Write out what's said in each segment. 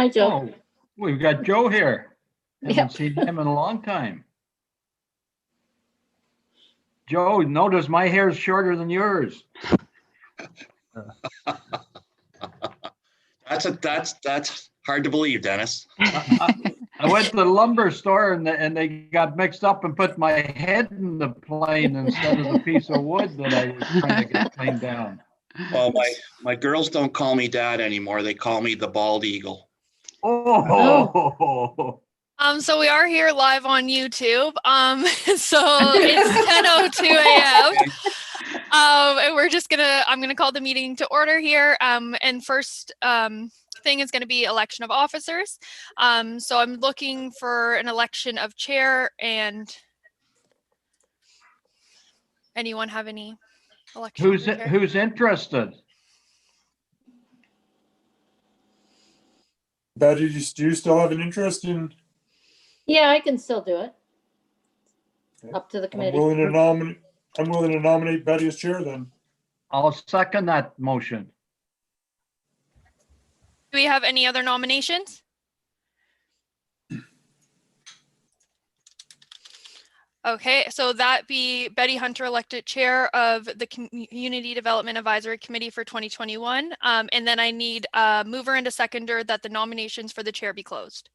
Hi, Joe. Oh, we've got Joe here. Haven't Yep. seen him in a long time. Joe, notice my hair is shorter than yours. That's hard to believe, Dennis. I went to the lumber store and they got mixed up and put my head in the plane instead of the piece of wood that I was trying to get planed down. Well, my girls don't call me dad anymore. They call me the bald eagle. Oh. So we are here live on YouTube. So it's 10:02 a.m. And I'm gonna call the meeting to order here. And first thing is gonna be election of officers. So I'm looking for an election of chair, and anyone have any election? Who's interested? Betty, do you still have an interest in? Yeah, I can still do it. Up to the committee. I'm willing to nominate Betty as chair then. I'll second that motion. Do we have any other nominations? Okay, so that be Betty Hunter elected chair of the Community Development Advisory Committee for 2021. And then I need a mover and a seconder that the nominations for the chair be closed.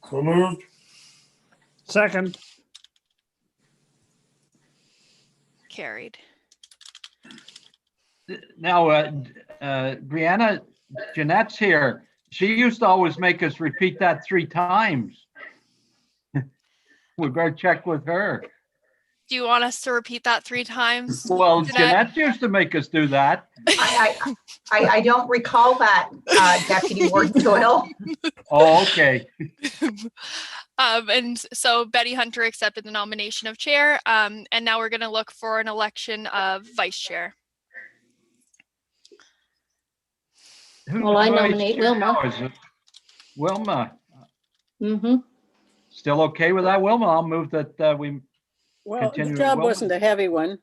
So moved. Second. Carried. Now, Brianna, Jeanette's here. She used to always make us repeat that 3 times. We better check with her. Do you want us to repeat that 3 times? Well, Jeanette used to make us do that. I don't recall that, Deputy Warden Doyle. Oh, okay. And so Betty Hunter accepted the nomination of chair. And now we're going to look for an election of vice chair. Well, I nominate Wilma. Is it Wilma? Mm-hmm. Still okay with that, Wilma? I'll move that we Well, continue. the job wasn't a heavy one.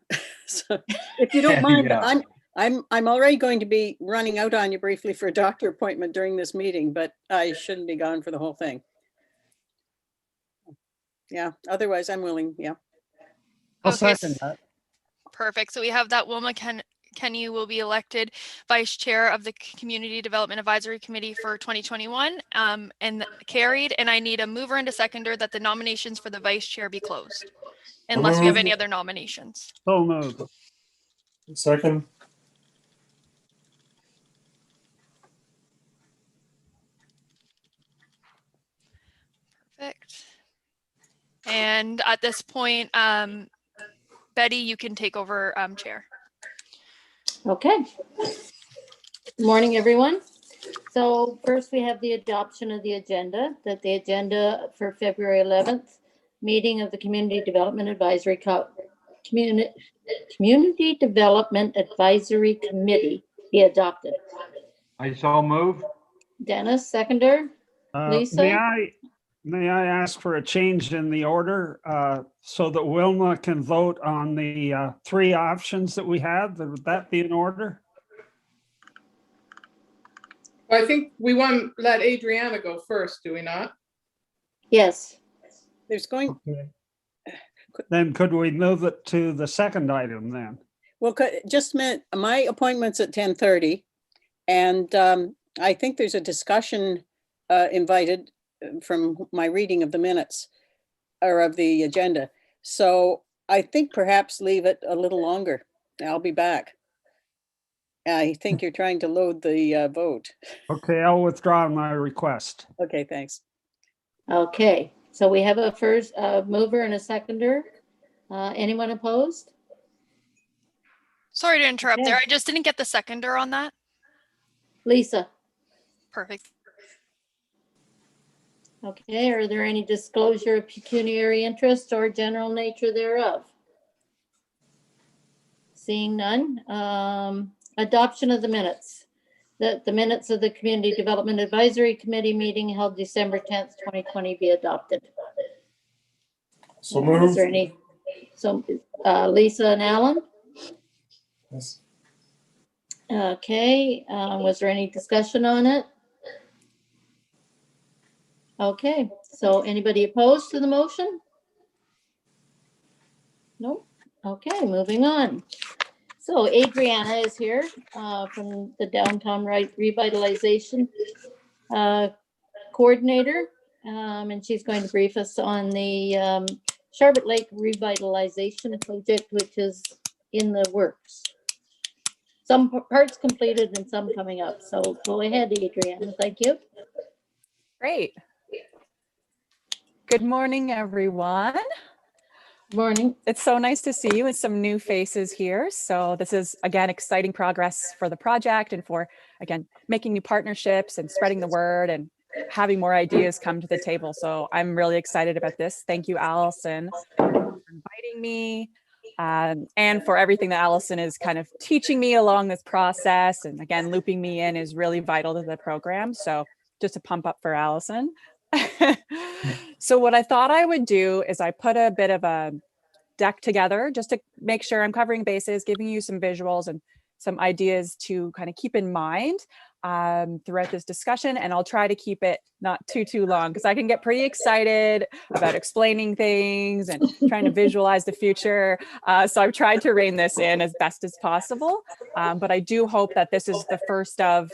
So if you don't mind, Yeah. I'm already going to be running out on you briefly for a doctor appointment during this meeting, but I shouldn't be gone for the whole thing. Yeah, otherwise I'm willing, yeah. I'll Okay, second that. Perfect. So we have that Wilma Kenny will be elected vice chair of the Community Development Advisory Committee for 2021 and carried. And I need a mover and a seconder that the nominations for the vice chair be closed, unless we have any other nominations. So moved. Second. Perfect. And at this point, Betty, you can take over chair. Okay. Good morning, everyone. So first we have the adoption of the agenda, that the agenda for February 11th, meeting of the Community Development Advisory Community Development Advisory Committee be adopted. I so move. Dennis, seconder. Lisa? May I ask for a change in the order so that Wilma can vote on the 3 options that we have? Would that be in order? Well, I think we want to let Adriana go first, do we not? Yes. There's going, Okay. Then could we move it to the second item then? well, just a minute, my appointment's at 10:30. And I think there's a discussion invited from my reading of the minutes or of the agenda. So I think perhaps leave it a little longer. I'll be back. I think you're trying to load the vote. Okay, I'll withdraw my request. Okay, thanks. Okay, so we have a first mover and a seconder. Anyone opposed? Sorry to interrupt Okay. there. I just didn't get the seconder on that. Lisa? Perfect. Okay, are there any disclosure of pecuniary interest or general nature thereof? Seeing none. Adoption of the minutes. The minutes of the Community Development Advisory Committee meeting held December 10th, 2020 be adopted. So Is moved. there any? So Lisa and Alan? Yes. Okay, was there any discussion on it? Okay, so anybody opposed to the motion? Nope. Okay, moving on. So Adriana is here from the Downtown Revitalization Coordinator, and she's going to brief us on the Charlotte Lake Revitalization Project, which is in the works. Some parts completed and some coming up. So go ahead, Adriana. Thank you. Great. Good morning, everyone. Morning. It's so nice to see you and some new faces here. So this is, again, exciting progress for the project and for, again, making new partnerships and spreading the word and having more ideas come to the table. So I'm really excited about this. Thank you, Allison, for inviting me, and for everything that Allison is kind of teaching me along this process. And again, looping me in is really vital to the program. So just a pump up for Allison. So what I thought I would do is I put a bit of a deck together just to make sure I'm covering bases, giving you some visuals and some ideas to kind of keep in mind throughout this discussion. And I'll try to keep it not too long because I can get pretty excited about explaining things and trying to visualize the future. So I've tried to rein this in as best as possible. But I do hope that this is the first of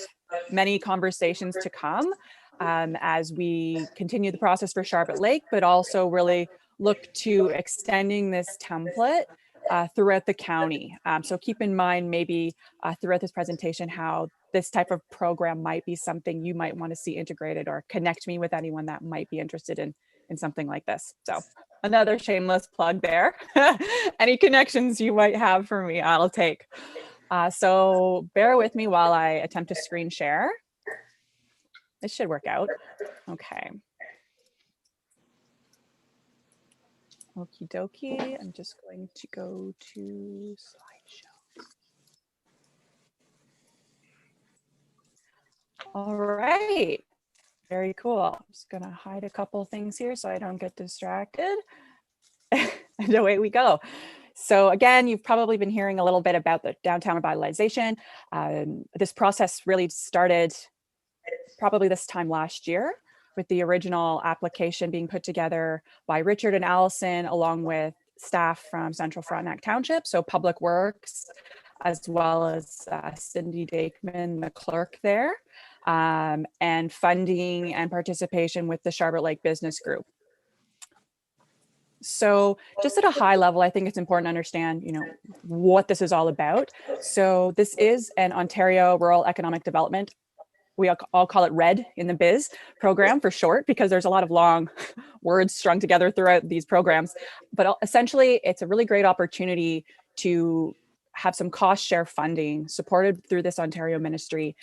many conversations to come as we continue the process for Charlotte Lake, but also really look to extending this template throughout the county. So keep in mind maybe throughout this presentation how this type of program might be something you might want to see integrated, or connect me with anyone that might be interested in something like this. So another shameless plug there. Any connections you might have for me, I'll take. So bear with me while I attempt to screen share. This should work out. Okay. Okie dokie. I'm just going to go to slideshow. All right. Very cool. I'm just going to hide a couple things here so I don't get distracted. And away we go. So again, you've probably been hearing a little bit about the downtown revitalization. This process really started probably this time last year, with the original application being put together by Richard and Allison, along with staff from Central Frontenac Township, so Public Works, as well as Cindy Dakeman, the clerk there, and funding and participation with the Charlotte Lake Business Group. So just at a high level, I think it's important to understand, what this is all about. So this is an Ontario Rural Economic Development, we all call it RED in the biz program for short, because there's a lot of long words strung together throughout these programs. But essentially, it's a really great opportunity to have some cost share funding supported through this Ontario ministry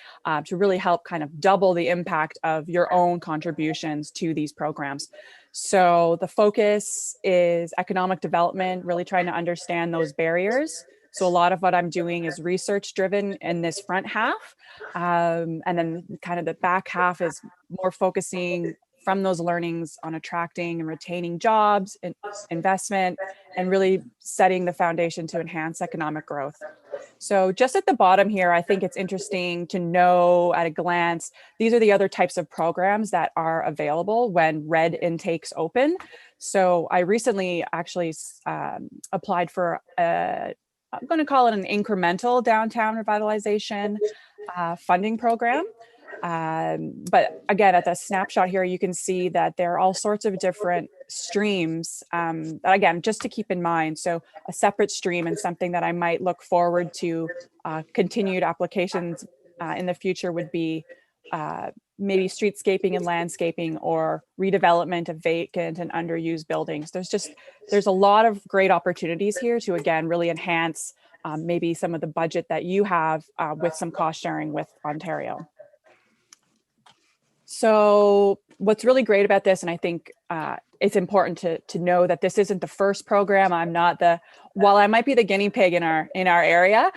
to really help kind of double the impact of your own contributions to these programs. So the focus is economic development, really trying to understand those barriers. So a lot of what I'm doing is research driven in this front half. And then kind of the back half is more focusing from those learnings on attracting and retaining jobs and investment, and really setting the foundation to enhance economic growth. So just at the bottom here, I think it's interesting to know at a glance, these are the other types of programs that are available when RED intakes open. So I recently actually applied for I'm going to call it an incremental downtown revitalization funding program. But again, at the snapshot here, you can see that there are all sorts of different streams, again, just to keep in mind. So a separate stream and something that I might look forward to continued applications in the future would be maybe streetscaping and landscaping, or redevelopment of vacant and underused buildings. There's a lot of great opportunities here to, again, really enhance maybe some of the budget that you have with some cost sharing with Ontario. So what's really great about this, and I think it's important to know that this isn't the first program. I'm not while I might be the guinea pig in our area,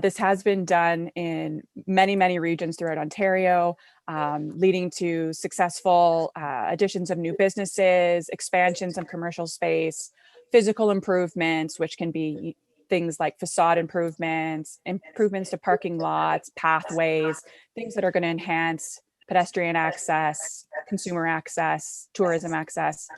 this has been done in many regions throughout Ontario, leading to successful additions of new businesses, expansions of commercial space, physical improvements, which can be things like facade improvements to parking lots, pathways, things that are going to enhance pedestrian access, consumer access, tourism access.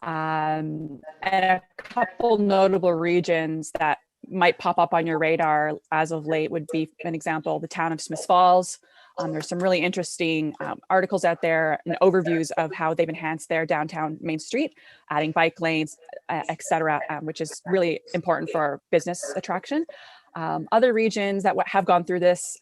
And a couple notable regions that might pop up on your radar as of late would be an example, the town of Smith Falls. There's some really interesting articles out there and overviews of how they've enhanced their downtown Main Street, adding bike lanes, et cetera, which is really important for business attraction. Other regions that have gone through this,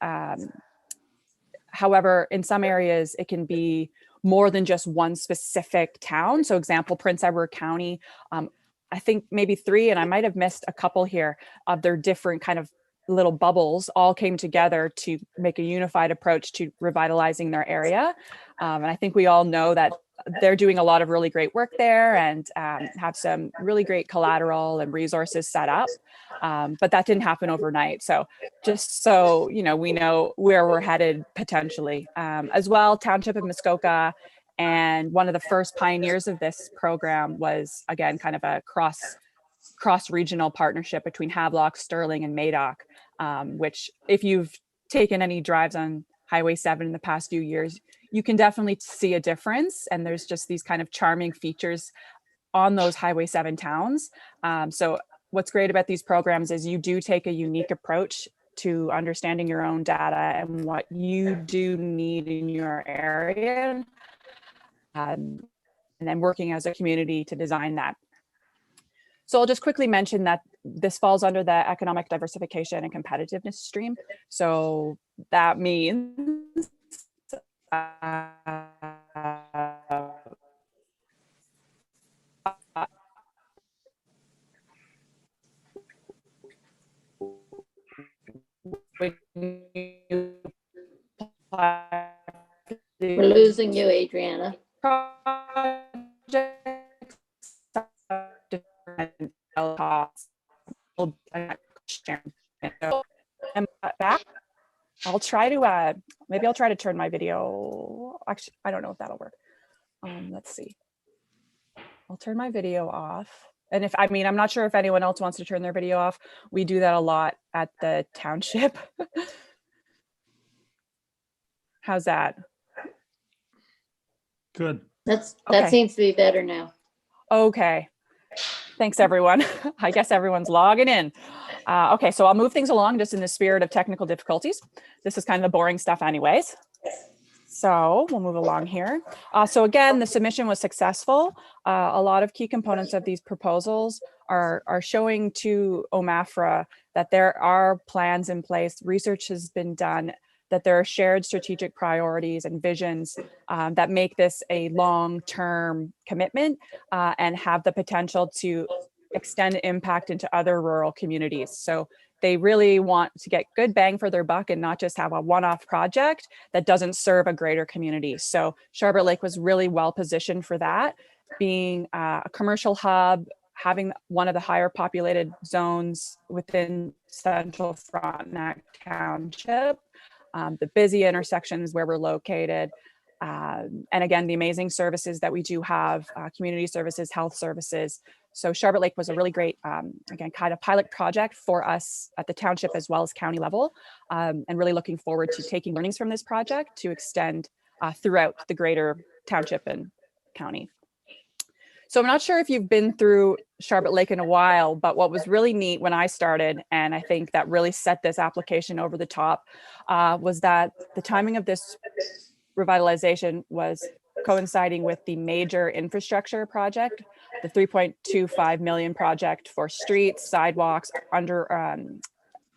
however, in some areas, it can be more than just one specific town. So example, Prince Edward County, I think maybe 3, and I might have missed a couple here of their different kind of little bubbles all came together to make a unified approach to revitalizing their area. And I think we all know that they're doing a lot of really great work there and have some really great collateral and resources set up. But that didn't happen overnight. So just so, you know, we know where we're headed potentially. As well, Township of Muskoka, and one of the first pioneers of this program was, again, kind of a cross-regional partnership between Havelock, Sterling, and Madoc, which if you've taken any drives on Highway 7 in the past few years, you can definitely see a difference. And there's just these kind of charming features on those Highway 7 towns. So what's great about these programs is you do take a unique approach to understanding your own data and what you do need in your area, and then working as a community to design that. So I'll just quickly mention that this falls under the economic diversification and competitiveness stream. So that means We're losing you, Adriana. Back. I'll try to maybe I'll try to turn my video. Actually, I don't know if that'll work. Let's see. I'll turn my video off. And if, I mean, I'm not sure if anyone else wants to turn their video off. We do that a lot at the township. How's that? Good. That Okay. seems to be better now. Okay. Thanks, everyone. I guess everyone's logging in. Okay, so I'll move things along just in the spirit of technical difficulties. This is kind of the boring stuff anyways. So we'll move along here. So again, the submission was successful. A lot of key components of these proposals are showing to OMAFRA that there are plans in place, research has been done, that there are shared strategic priorities and visions that make this a long-term commitment and have the potential to extend impact into other rural communities. So they really want to get good bang for their buck and not just have a one-off project that doesn't serve a greater community. So Charlotte Lake was really well positioned for that, being a commercial hub, having one of the higher populated zones within central Frontenac Township, the busy intersections where we're located, and again, the amazing services that we do have, community services, health services. So Charlotte Lake was a really great, again, kind of pilot project for us at the township as well as county level, and really looking forward to taking learnings from this project to extend throughout the greater township and county. So I'm not sure if you've been through Charlotte Lake in a while, but what was really neat when I started, and I think that really set this application over the top, was that the timing of this revitalization was coinciding with the major infrastructure project, the 3.25 million project for streets, sidewalks, under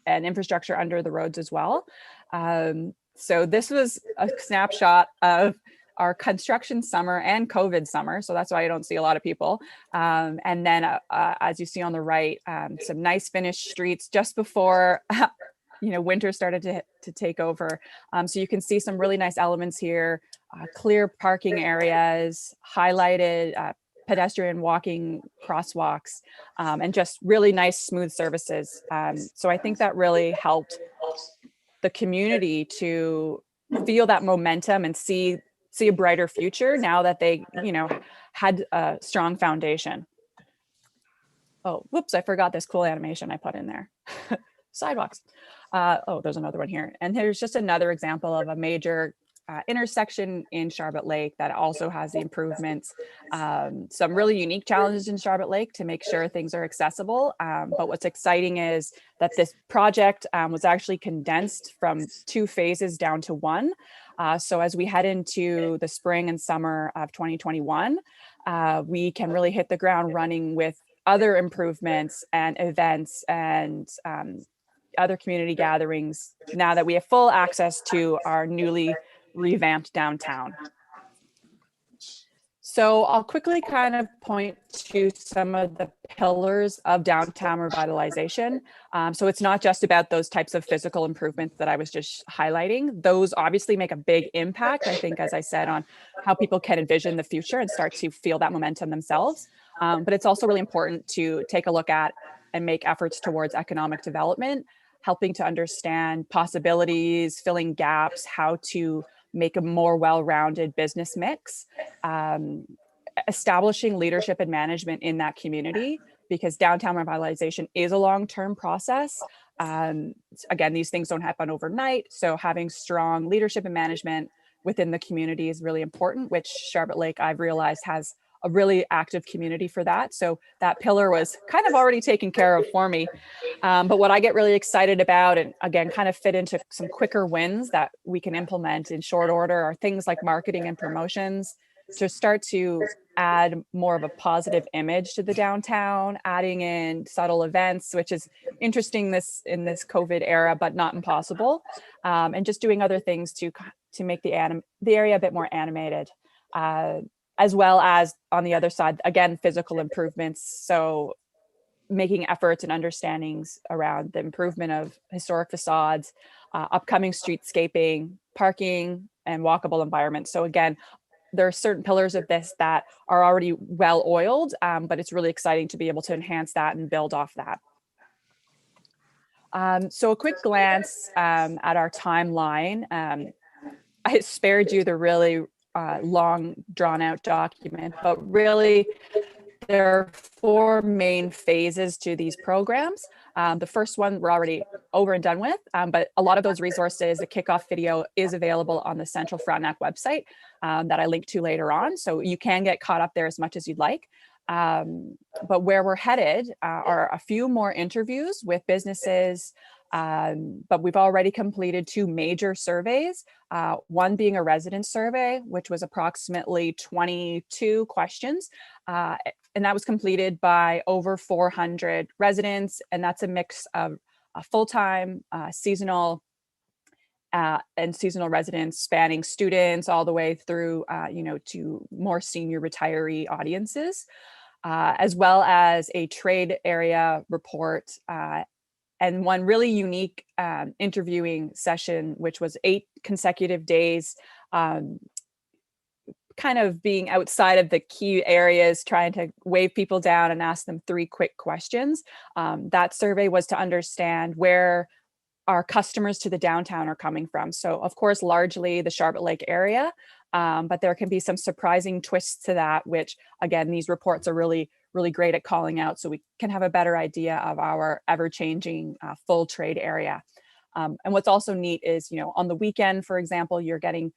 and infrastructure under the roads as well. So this was a snapshot of our construction summer and COVID summer. So that's why I don't see a lot of people. And then as you see on the right, some nice finished streets just before winter started to take over. So you can see some really nice elements here, clear parking areas, highlighted pedestrian walking crosswalks, and just really nice smooth services. So I think that really helped the community to feel that momentum and see a brighter future now that they, had a strong foundation. Oh, whoops, I forgot this cool animation I put in there. Sidewalks. Oh, there's another one here. And here's just another example of a major intersection in Charlotte Lake that also has the improvements. Some really unique challenges in Charlotte Lake to make sure things are accessible. But what's exciting is that this project was actually condensed from 2 phases down to 1. So as we head into the spring and summer of 2021, we can really hit the ground running with other improvements and events and other community gatherings now that we have full access to our newly revamped downtown. So I'll quickly kind of point to some of the pillars of downtown revitalization. So it's not just about those types of physical improvements that I was just highlighting. Those obviously make a big impact, I think, as I said, on how people can envision the future and start to feel that momentum themselves. But it's also really important to take a look at and make efforts towards economic development, helping to understand possibilities, filling gaps, how to make a more well-rounded business mix, establishing leadership and management in that community, because downtown revitalization is a long-term process. Again, these things don't happen overnight. So having strong leadership and management within the community is really important, which Charlotte Lake, I've realized, has a really active community for that. So that pillar was kind of already taken care of for me. But what I get really excited about, and again, kind of fit into some quicker wins that we can implement in short order, are things like marketing and promotions to start to add more of a positive image to the downtown, adding in subtle events, which is interesting in this COVID era, but not impossible. And just doing other things to make the area a bit more animated. As well as on the other side, again, physical improvements. So making efforts and understandings around the improvement of historic facades, upcoming streetscaping, parking, and walkable environments. So again, there are certain pillars of this that are already well oiled, but it's really exciting to be able to enhance that and build off that. So a quick glance at our timeline. I spared you the really long drawn out document, but really there are 4 main phases to these programs. The first one we're already over and done with, but a lot of those resources, the kickoff video is available on the Central Frontenac website that I link to later on. So you can get caught up there as much as you'd like. But where we're headed are a few more interviews with businesses, but we've already completed 2 major surveys, one being a resident survey, which was approximately 22 questions. And that was completed by over 400 residents. And that's a mix of full-time, seasonal, and seasonal residents, spanning students all the way through, to more senior retiree audiences, as well as a trade area report, and one really unique interviewing session, which was 8 consecutive days, kind of being outside of the key areas, trying to wave people down and ask them 3 quick questions. That survey was to understand where our customers to the downtown are coming from. So of course, largely the Charlotte Lake area, but there can be some surprising twists to that, which again, these reports are really great at calling out, so we can have a better idea of our ever-changing full trade area. And what's also neat is, on the weekend, for example, you're getting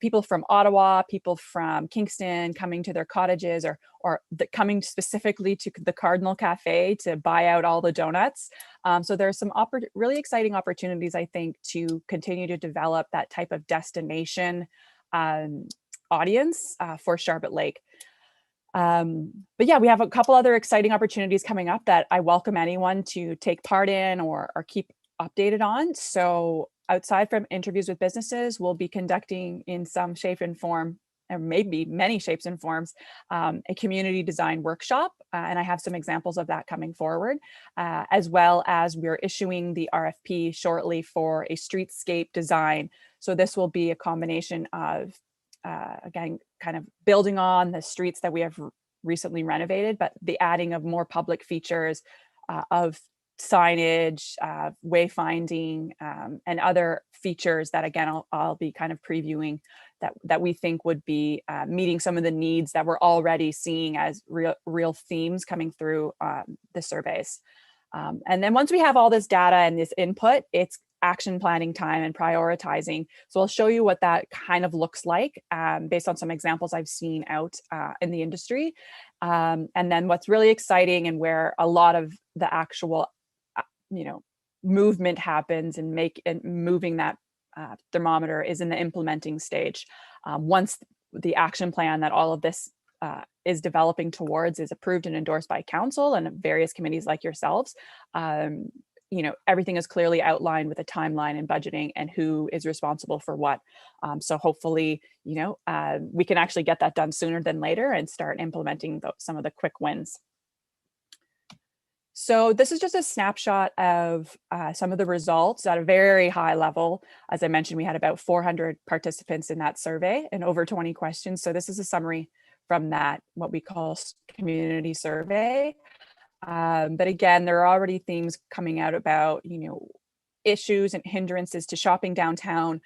people from Ottawa, people from Kingston coming to their cottages, or coming specifically to the Cardinal Cafe to buy out all the donuts. So there's some really exciting opportunities, I think, to continue to develop that type of destination audience for Charlotte Lake. But yeah, we have a couple other exciting opportunities coming up that I welcome anyone to take part in or keep updated on. So outside from interviews with businesses, we'll be conducting in some shape and form, or maybe many shapes and forms, a community design workshop. And I have some examples of that coming forward, as well as we're issuing the RFP shortly for a streetscape design. So this will be a combination of, again, kind of building on the streets that we have recently renovated, but the adding of more public features of signage, wayfinding, and other features that, again, I'll be kind of previewing that we think would be meeting some of the needs that we're already seeing as real themes coming through the surveys. And then once we have all this data and this input, it's action planning time and prioritizing. So I'll show you what that kind of looks like based on some examples I've seen out in the industry. And then what's really exciting and where a lot of the actual, movement happens and moving that thermometer is in the implementing stage. Once the action plan that all of this is developing towards is approved and endorsed by council and various committees like yourselves, everything is clearly outlined with a timeline and budgeting and who is responsible for what. So hopefully, we can actually get that done sooner than later and start implementing some of the quick wins. So this is just a snapshot of some of the results at a very high level. As I mentioned, we had about 400 participants in that survey and over 20 questions. So this is a summary from that, what we call community survey. But again, there are already themes coming out about, issues and hindrances to shopping downtown,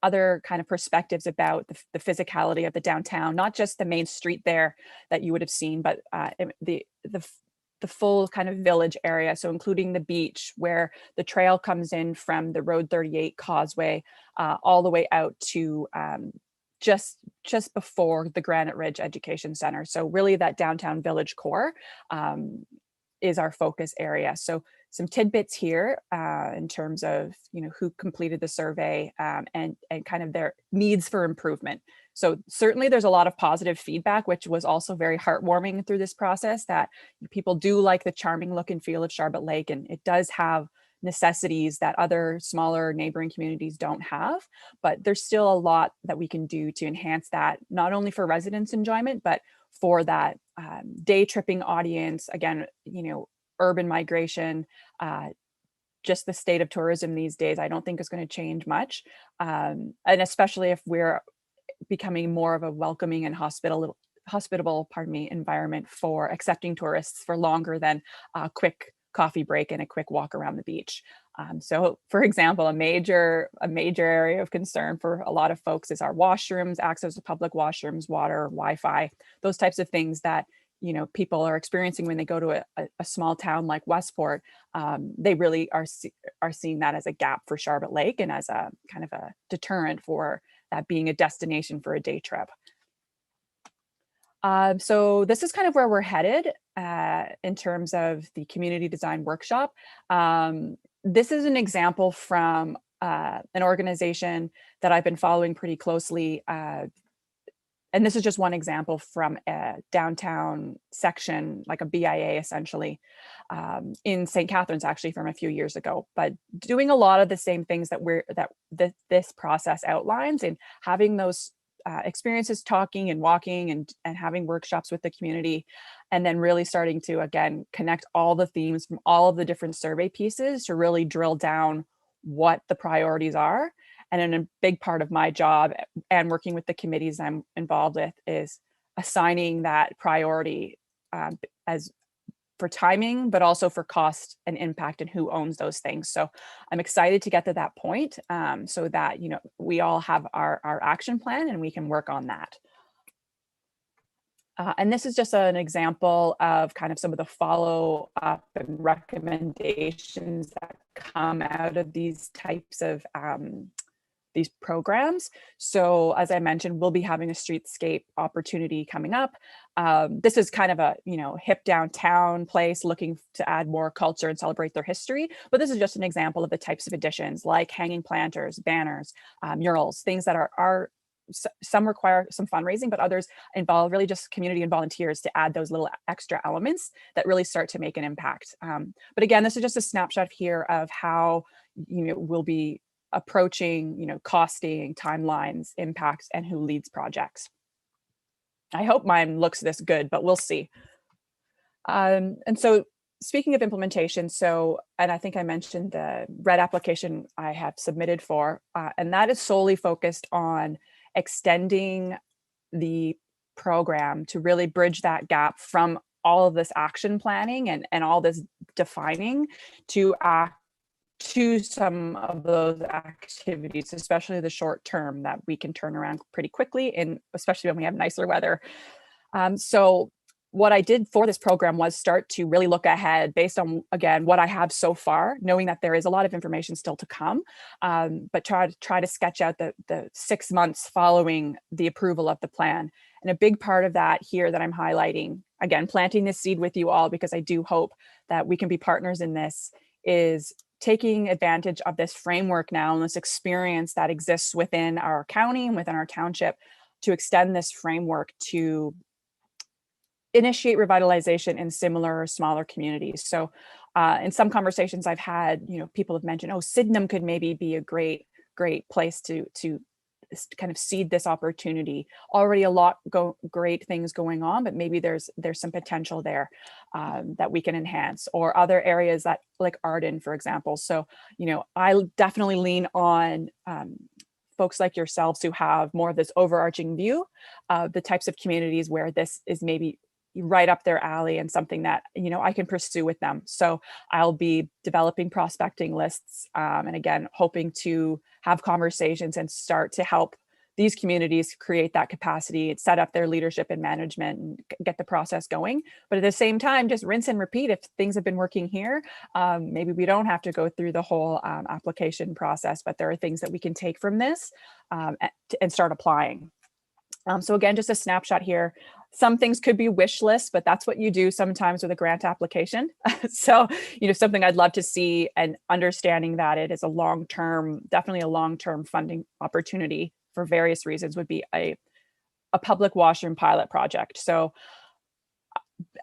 other kind of perspectives about the physicality of the downtown, not just the main street there that you would have seen, but the full kind of village area. So including the beach where the trail comes in from the Road 38 causeway all the way out to just before the Granite Ridge Education Center. So really that downtown village core is our focus area. So some tidbits here in terms of who completed the survey and kind of their needs for improvement. So certainly there's a lot of positive feedback, which was also very heartwarming through this process, that people do like the charming look and feel of Charlotte Lake, and it does have necessities that other smaller neighboring communities don't have, but there's still a lot that we can do to enhance that, not only for residents' enjoyment, but for that day tripping audience. Again, urban migration, just the state of tourism these days, I don't think is going to change much. And especially if we're becoming more of a welcoming and hospitable, environment for accepting tourists for longer than a quick coffee break and a quick walk around the beach. So for example, a major area of concern for a lot of folks is our washrooms, access to public washrooms, water, Wi-Fi, those types of things that people are experiencing when they go to a small town like Westport. They really are seeing that as a gap for Charlotte Lake and as a kind of a deterrent for that being a destination for a day trip. So this is kind of where we're headed in terms of the community design workshop. This is an example from an organization that I've been following pretty closely. And this is just one example from a downtown section, like a BIA essentially, in St. Catharines, actually from a few years ago, but doing a lot of the same things that this process outlines, and having those experiences, talking and walking and having workshops with the community, and then really starting to, again, connect all the themes from all of the different survey pieces to really drill down what the priorities are. And then a big part of my job and working with the committees I'm involved with is assigning that priority as for timing, but also for cost and impact and who owns those things. So I'm excited to get to that point so that, we all have our action plan and we can work on that. And this is just an example of kind of some of the follow up and recommendations that come out of these types of these programs. So as I mentioned, we'll be having a streetscape opportunity coming up. This is kind of a, hip downtown place looking to add more culture and celebrate their history. But this is just an example of the types of additions like hanging planters, banners, murals, things that are some require some fundraising, but others involve really just community and volunteers to add those little extra elements that really start to make an impact. But again, this is just a snapshot here of how, we'll be approaching, costing, timelines, impacts, and who leads projects. I hope mine looks this good, but we'll see. And so speaking of implementation, and I think I mentioned the RED application I have submitted for, and that is solely focused on extending the program to really bridge that gap from all of this action planning and all this defining to some of those activities, especially the short term that we can turn around pretty quickly, and especially when we have nicer weather. So what I did for this program was start to really look ahead based on, again, what I have so far, knowing that there is a lot of information still to come, but try to sketch out the 6 months following the approval of the plan. And a big part of that here that I'm highlighting, again, planting this seed with you all, because I do hope that we can be partners in this, is taking advantage of this framework now and this experience that exists within our county and within our township to extend this framework to initiate revitalization in similar smaller communities. So in some conversations I've had, people have mentioned, oh, Sydenham could maybe be a great place to kind of seed this opportunity. Already a lot great things going on, but maybe there's some potential there that we can enhance, or other areas that, like Arden, for example. So, I definitely lean on folks like yourselves who have more of this overarching view of the types of communities where this is maybe right up their alley and something that, I can pursue with them. So I'll be developing prospecting lists, and again, hoping to have conversations and start to help these communities create that capacity, set up their leadership and management, and get the process going. But at the same time, just rinse and repeat. If things have been working here, maybe we don't have to go through the whole application process, but there are things that we can take from this and start applying. So again, just a snapshot here. Some things could be wish lists, but that's what you do sometimes with a grant application. So, something I'd love to see, and understanding that it is definitely a long-term funding opportunity for various reasons, would be a public washroom pilot project. So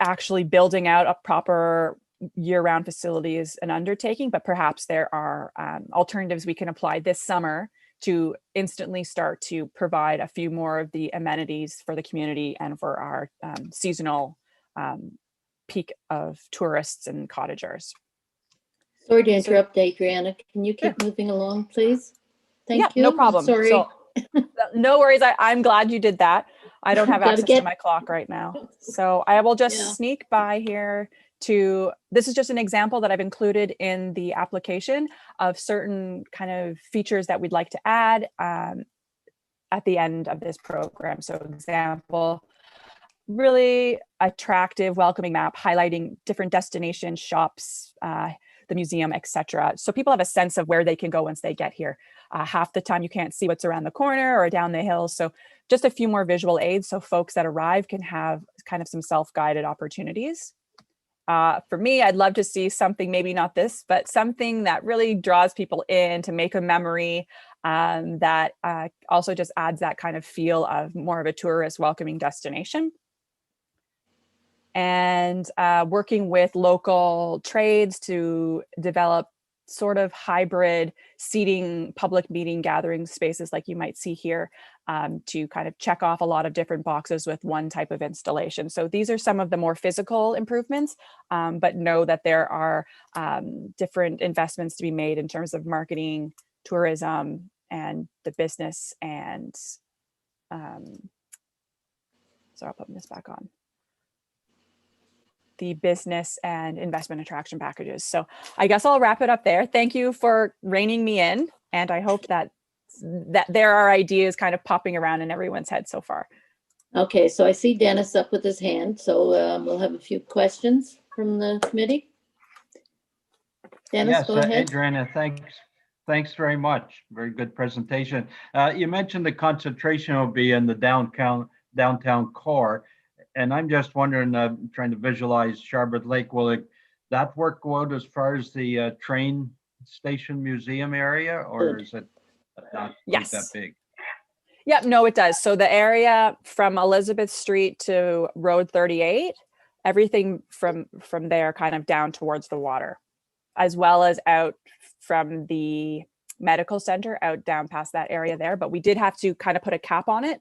actually building out a proper year-round facility is an undertaking, but perhaps there are alternatives we can apply this summer to instantly start to provide a few more of the amenities for the community and for our seasonal peak of tourists and cottagers. Sorry to interrupt, Adriana. Can you keep moving along, please? Thank you. No problem. Sorry. So, no worries. I'm glad you did that. I don't have Gotta access to my clock right now. So I will just sneak by here this is just an example that I've included in the application of certain kind of features that we'd like to add at the end of this program. So example, really attractive, welcoming map highlighting different destinations, shops, the museum, etc. So people have a sense of where they can go once they get here. Half the time you can't see what's around the corner or down the hill. So just a few more visual aids so folks that arrive can have kind of some self-guided opportunities. For me, I'd love to see something, maybe not this, but something that really draws people in to make a memory, that also just adds that kind of feel of more of a tourist welcoming destination. And working with local trades to develop sort of hybrid seating, public meeting gathering spaces like you might see here, to kind of check off a lot of different boxes with one type of installation. So these are some of the more physical improvements, but know that there are different investments to be made in terms of marketing, tourism, and the business. And so I'll put this back on. The business and investment attraction packages. So I guess I'll wrap it up there. Thank you for reining me in. And I hope that there are ideas kind of popping around in everyone's head so far. Okay, so I see Dennis up with his hand. So we'll have a few questions from the committee. Dennis, Yes, go ahead. Adriana, thanks very much. Very good presentation. You mentioned the concentration will be in the downtown core. And I'm just wondering, trying to visualize Sharbert Lake, will that work go out as far as the train station museum area, or is it not quite that big? Yeah, no, it does. So the area from Elizabeth Street to Road 38, everything from there kind of down towards the water, as well as out from the medical center out down past that area there. But we did have to kind of put a cap on it,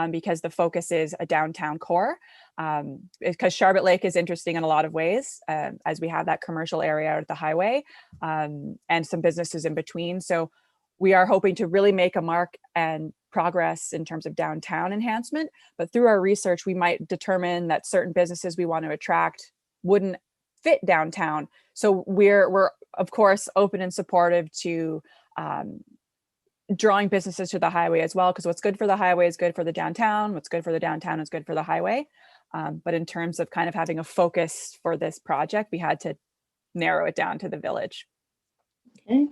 because the focus is a downtown core, because Sharbert Lake is interesting in a lot of ways, as we have that commercial area out at the highway, and some businesses in between. So we are hoping to really make a mark and progress in terms of downtown enhancement. But through our research, we might determine that certain businesses we want to attract wouldn't fit downtown. So we're of course open and supportive to drawing businesses to the highway as well, because what's good for the highway is good for the downtown. What's good for the downtown is good for the highway. But in terms of kind of having a focus for this project, we had to narrow it down to the village. Okay.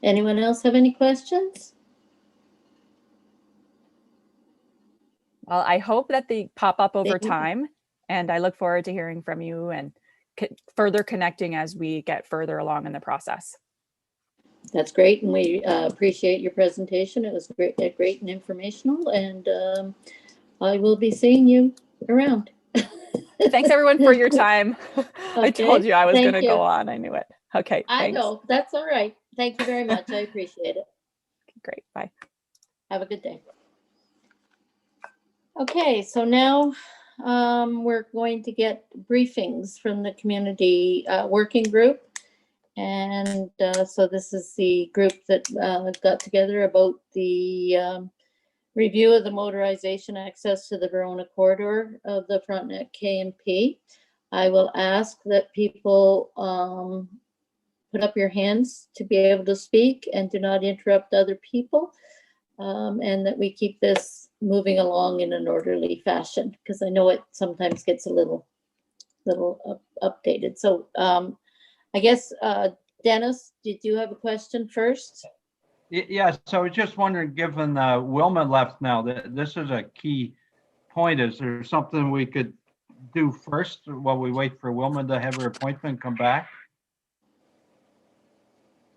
Anyone else have any questions? Well, I hope that they pop up over Thank you. time, and I look forward to hearing from you and further connecting as we get further along in the process. That's great, and we appreciate your presentation. It was great and informational, and I will be seeing you around. Thanks everyone for your time. I told Okay, you I was thank going to you. go on. I knew it. Okay, I thanks. know, that's all right. Thank you very much. I appreciate it. Great, bye. Have a good day. Okay, so now we're going to get briefings from the community working group. And so this is the group that got together about the review of the motorization access to the Verona corridor of the Frontenac KMP. I will ask that people put up your hands to be able to speak and do not interrupt other people, and that we keep this moving along in an orderly fashion, because I know it sometimes gets a little updated. So I guess, Dennis, did you have a question first? Yeah, so I was just wondering, given Wilma left now, that this is a key point. Is there something we could do first while we wait for Wilma to have her appointment come back?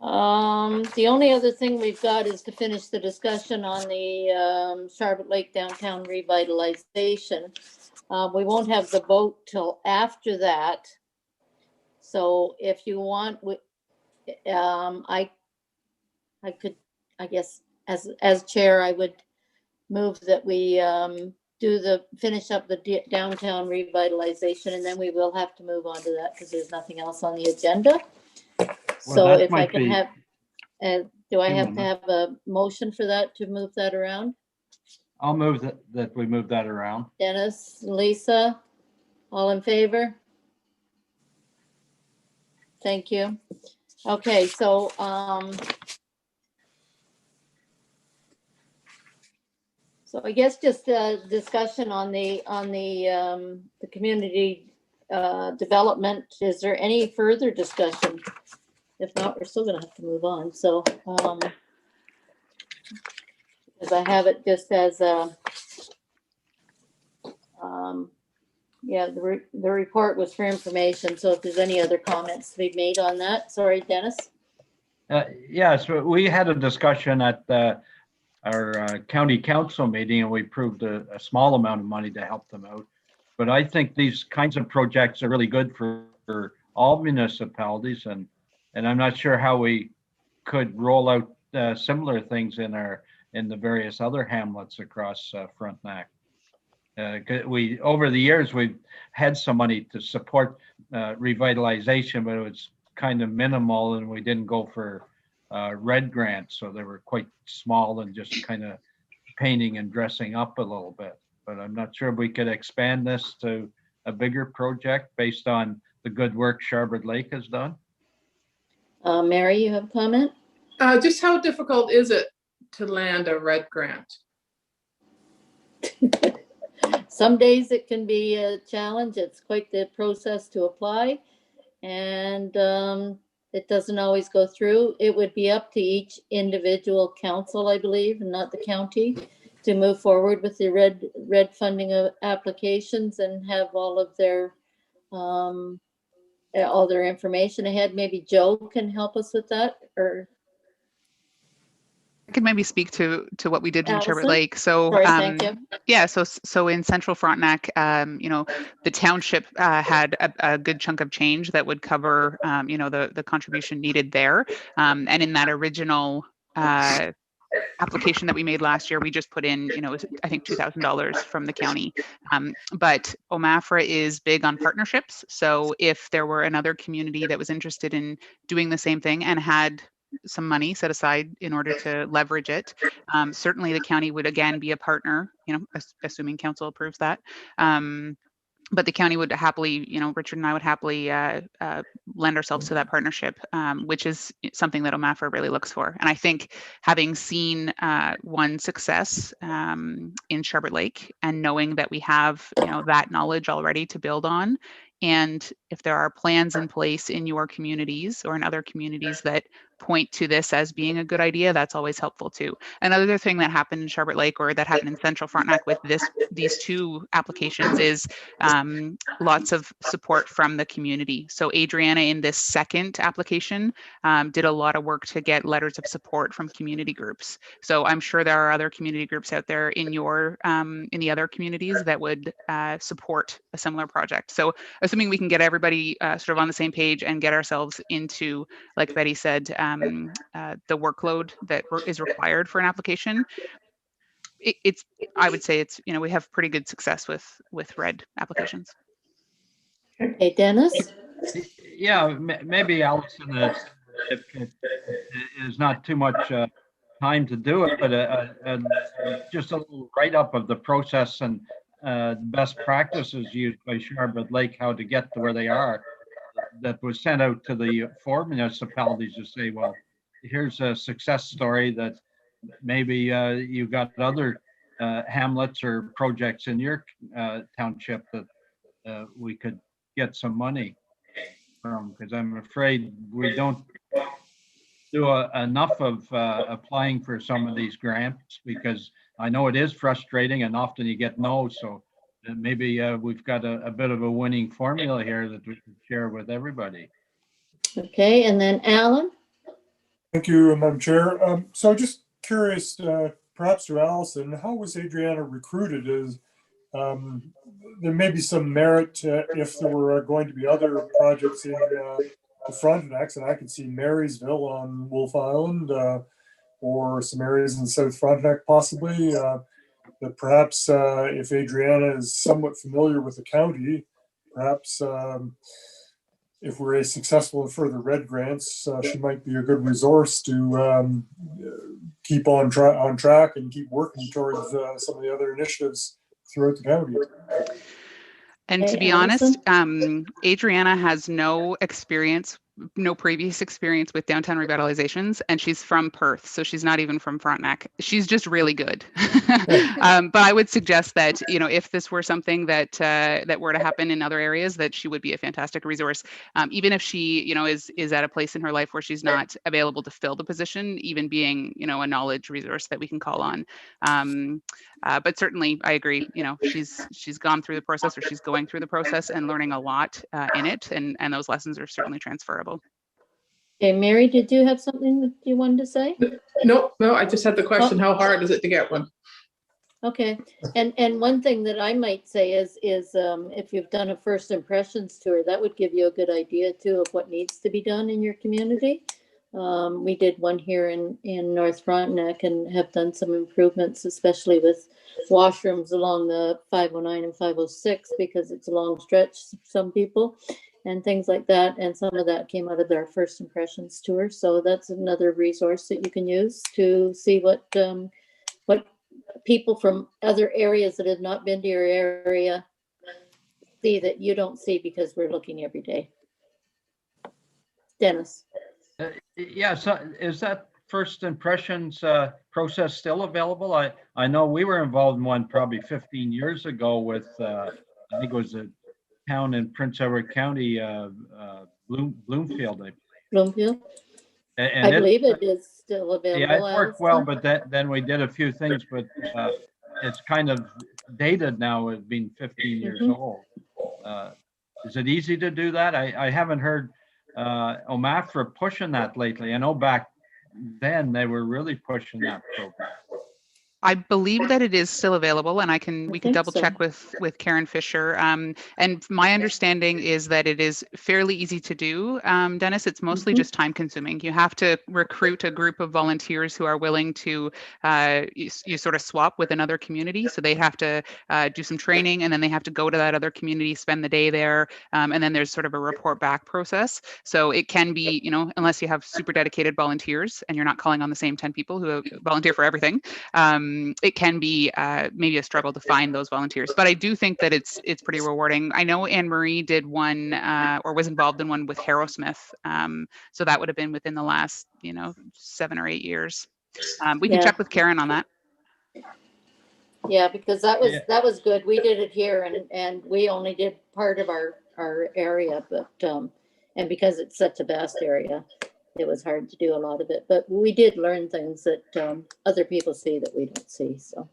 The only other thing we've got is to finish the discussion on the Charlotte Lake downtown revitalization. We won't have the vote till after that. So if you want, I could, I guess, as chair, I would move that we finish up the downtown revitalization, and then we will have to move on to that because there's nothing else on the agenda. So that if I might can be- have, do I have to minutes. have a motion for that, to move that around? I'll move that we move that around. Dennis, Lisa, all in favor? Thank you. Okay, so so I guess just a discussion on the community development. Is there any further discussion? If not, we're still gonna have to move on. So as I have it just as yeah, the report was for information. So if there's any other comments to be made on that, sorry, Dennis. Yeah, so we had a discussion at our county council meeting, and we approved a small amount of money to help them out. But I think these kinds of projects are really good for all municipalities, and I'm not sure how we could roll out similar things in the various other hamlets across Frontenac. We over the years we've had some money to support revitalization, but it was kind of minimal, and we didn't go for red grants, so they were quite small and just kind of painting and dressing up a little bit. But I'm not sure if we could expand this to a bigger project based on the good work Charlotte Lake has done. Mary, you have a comment? Just how difficult is it to land a red grant? Some days it can be a challenge. It's quite the process to apply, and it doesn't always go through. It would be up to each individual council, I believe, and not the county, to move forward with the red funding of applications and have all their information ahead. Maybe Joe can help us with that, or I could maybe speak to what we did in Charlotte Allison? Lake. So Sorry, thank you. yeah, so in Central Frontenac, the township had a good chunk of change that would cover the contribution needed there. And in that original application that we made last year, we just put in, I think $2,000 from the county. But OMAFRA is big on partnerships. So if there were another community that was interested in doing the same thing and had some money set aside in order to leverage it, certainly the county would again be a partner, assuming council approves that. but the county would happily, Richard and I would happily lend ourselves to that partnership, which is something that OMAFRA really looks for. And I think having seen one success in Sharpet Lake and knowing that we have, that knowledge already to build on, and if there are plans in place in your communities or in other communities that point to this as being a good idea, that's always helpful too. Another thing that happened in Sharpet Lake, or that happened in Central Frontenac with these two applications, is lots of support from the community. So Adriana in this second application did a lot of work to get letters of support from community groups. So I'm sure there are other community groups out there in your in the other communities that would support a similar project. So assuming we can get everybody sort of on the same page and get ourselves into, like Betty said, the workload that is required for an application, I would say it's, we have pretty good success with RED applications. Okay, Dennis? Yeah, maybe Allison, if it is not too much time to do it, but just a little write-up of the process and best practices used by Sharpet Lake, how to get to where they are, that was sent out to the 4 municipalities to say, well, here's a success story that maybe you got other hamlets or projects in your township that we could get some money from, because I'm afraid we don't do enough of applying for some of these grants, because I know it is frustrating and often you get no. So maybe we've got a bit of a winning formula here that we can share with everybody. Okay, and then Alan? Thank you, Madam Chair. So just curious, perhaps to Allison, how was Adriana recruited? There may be some merit if there were going to be other projects in the Frontenacs, and I could see Marysville on Wolf Island, or some areas in South Frontenac possibly. But perhaps if Adriana is somewhat familiar with the county, perhaps if we're successful in further RED grants, she might be a good resource to keep on track and keep working towards some of the other initiatives throughout the county. And Okay, to be Allison? honest, Adriana has no previous experience with downtown revitalizations, and she's from Perth, so she's not even from Frontenac. She's just really good. But I would suggest that, if this were something that that were to happen in other areas, that she would be a fantastic resource. Even if she, is at a place in her life where she's not available to fill the position, even being, a knowledge resource that we can call on. But certainly, I agree. She's gone through the process, or she's going through the process and learning a lot in it, and those lessons are certainly transferable. Okay, Mary, did you have something that you wanted to say? No, I just had the question, how hard is it to get one? Okay, and one thing that I might say is if you've done a first impressions tour, that would give you a good idea too of what needs to be done in your community. We did one here in North Frontenac and have done some improvements, especially with washrooms along the 509 and 506, because it's a long stretch, some people, and things like that. And some of that came out of their first impressions tour. So that's another resource that you can use to see what people from other areas that have not been to your area see that you don't see, because we're looking every day. Dennis? Yeah, so is that first impressions process still available? I know we were involved in one probably 15 years ago with, I think it was a town in Prince Edward County, Bloomfield. Bloomfield? And I believe it is still available. Yeah, it worked well, but then we did a few things, but it's kind of dated now, it being 15 years old. Is it easy to do that? I haven't heard OMAFRA pushing that lately. I know back then they were really pushing that program. I believe that it is still available, and we can double check with Karen Fisher. And my understanding is that it is fairly easy to do, Dennis. It's mostly just time consuming. You have to recruit a group of volunteers who are willing to you sort of swap with another community. So they have to do some training, and then they have to go to that other community, spend the day there, and then there's sort of a report back process. So it can be, unless you have super dedicated volunteers and you're not calling on the same 10 people who volunteer for everything. it can be maybe a struggle to find those volunteers. But I do think that it's pretty rewarding. I know Anne Marie did one or was involved in one with Harrowsmith. So that would have been within the last, 7 or 8 years. We can Yeah. check with Karen on that. Yeah, because that Yeah. was good. We did it here and we only did part of our area, but, and because it's such a vast area, it was hard to do a lot of it, but we did learn things that, other people see that we don't see, so.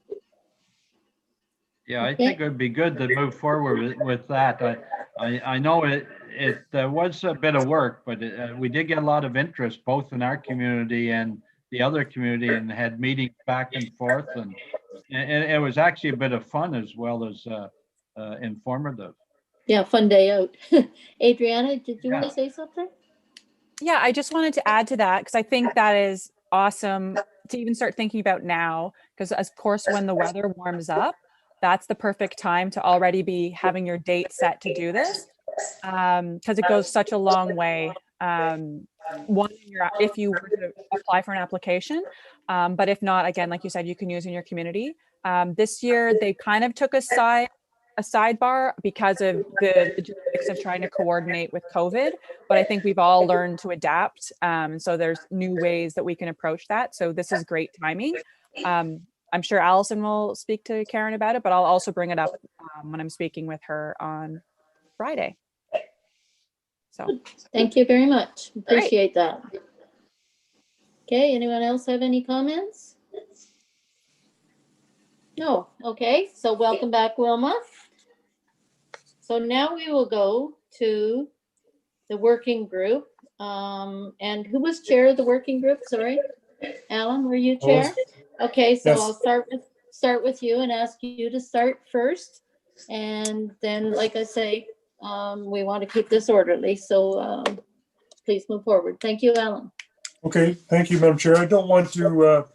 Yeah, I Okay. think it would be good to move forward with that. I know it was a bit of work, but we did get a lot of interest both in our community and the other community, and had meetings back and forth, and it was actually a bit of fun as well as informative. Yeah, fun day out. Adriana, did you want Yeah. to say something? Yeah, I just wanted to add to that because I think that is awesome to even start thinking about now, because of course, when the weather warms up, that's the perfect time to already be having your date set to do this, because it goes such a long way. One, if you were to apply for an application, but if not, again, like you said, you can use in your community. This year, they kind of took a sidebar because of the logistics of trying to coordinate with COVID, but I think we've all learned to adapt. So there's new ways that we can approach that. So this is great timing. I'm sure Allison will speak to Karen about it, but I'll also bring it up when I'm speaking with her on Friday. So Thank you very much. Appreciate that. Okay, anyone else have any comments? No, okay, so welcome back, Wilma. So now we will go to the working group. And who was chair of the working group? Sorry, Alan, were you chair? Okay, so Yes. I'll start with you and ask you to start first. And then, like I say, we want to keep this orderly, so please move forward. Thank you, Alan. Okay, thank you, Madam Chair. I don't want to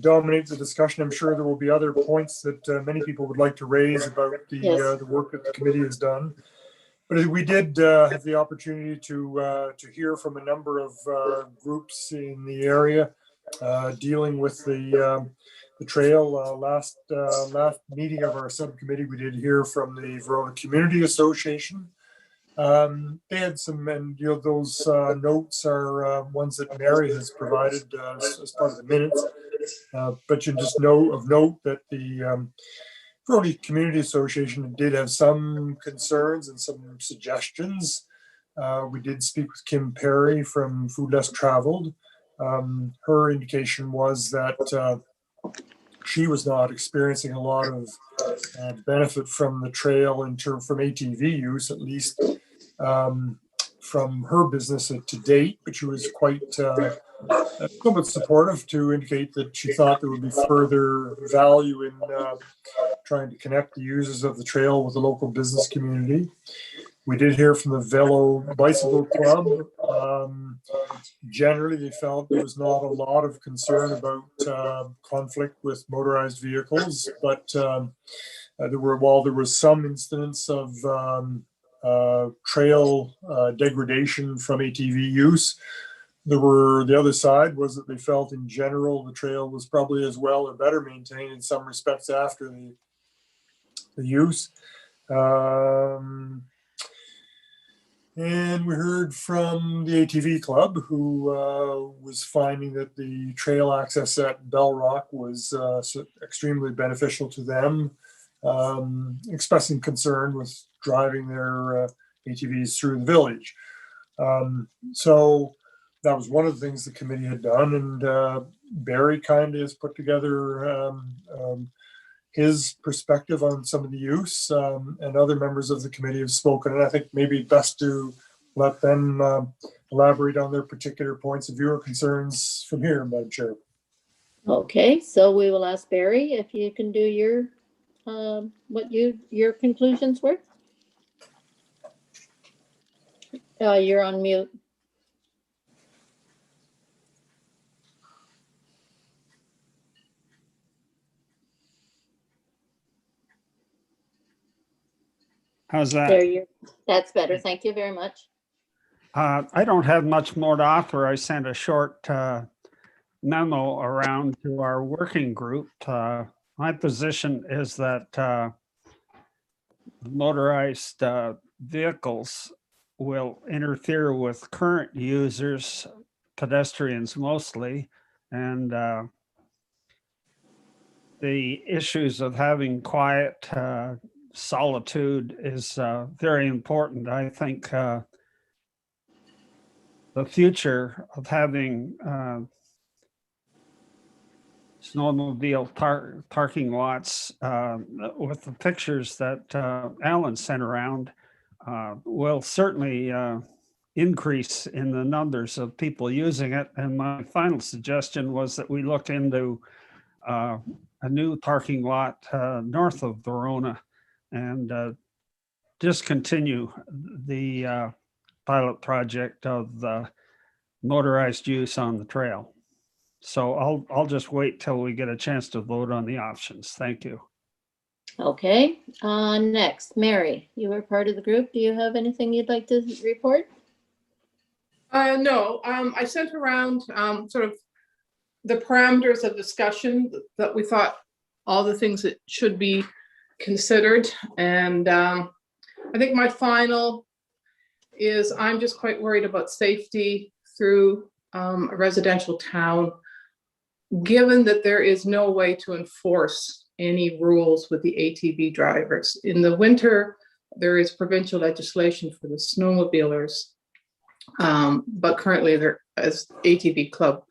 dominate the discussion. I'm sure there will be other points that many people would like to raise about the work that the committee has done. But we did have the opportunity to hear from a number of groups in the area dealing with the trail. Last meeting of our subcommittee, we did hear from the Verona Community Association. They had some, and those notes are ones that Mary has provided as part of the minutes. But you just note that the Frontenac Community Association did have some concerns and some suggestions. We did speak with Kim Perry from Food Less Traveled. Her indication was that she was not experiencing a lot of benefit from the trail from ATV use, at least from her business to date, but she was quite somewhat supportive to indicate that she thought there would be further value in trying to connect the users of the trail with the local business community. We did hear from the Velo Bicycle Club. Generally, they felt there was not a lot of concern about conflict with motorized vehicles, but while there was some incidents of trail degradation from ATV use, the other side was that they felt in general the trail was probably as well or better maintained in some respects after the use. And we heard from the ATV Club, who was finding that the trail access at Bell Rock was extremely beneficial to them, expressing concern with driving their ATVs through the village. So that was one of the things the committee had done, and Barry kind of has put together his perspective on some of the use, and other members of the committee have spoken, and I think maybe best to let them elaborate on their particular points of view or concerns from here, Madam Chair. Okay, so we will ask Barry if you can do your your conclusions were. You're on mute. How's that? There you. That's better. Thank you very much. I don't have much more to offer. I sent a short memo around to our working group. My position is that motorized vehicles will interfere with current users, pedestrians mostly, and the issues of having quiet solitude is very important. I think the future of having snowmobile parking lots with the pictures that Alan sent around will certainly increase in the numbers of people using it. And my final suggestion was that we look into a new parking lot north of Verona and discontinue the pilot project of the motorized use on the trail. So I'll just wait till we get a chance to vote on the options. Thank you. Okay, next, Mary, you were part of the group. Do you have anything you'd like to report? No, I sent around sort of the parameters of discussion that we thought all the things that should be considered. And I think my final is I'm just quite worried about safety through a residential town, given that there is no way to enforce any rules with the ATV drivers. In the winter, there is provincial legislation for the snowmobilers, but currently there, as ATV Club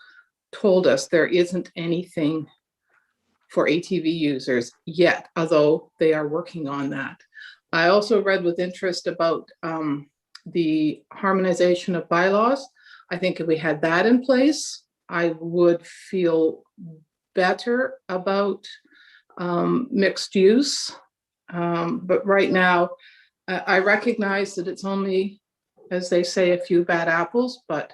told us, there isn't anything for ATV users yet, although they are working on that. I also read with interest about the harmonization of bylaws. I think if we had that in place, I would feel better about mixed use. But right now, I recognize that it's only, as they say, a few bad apples, but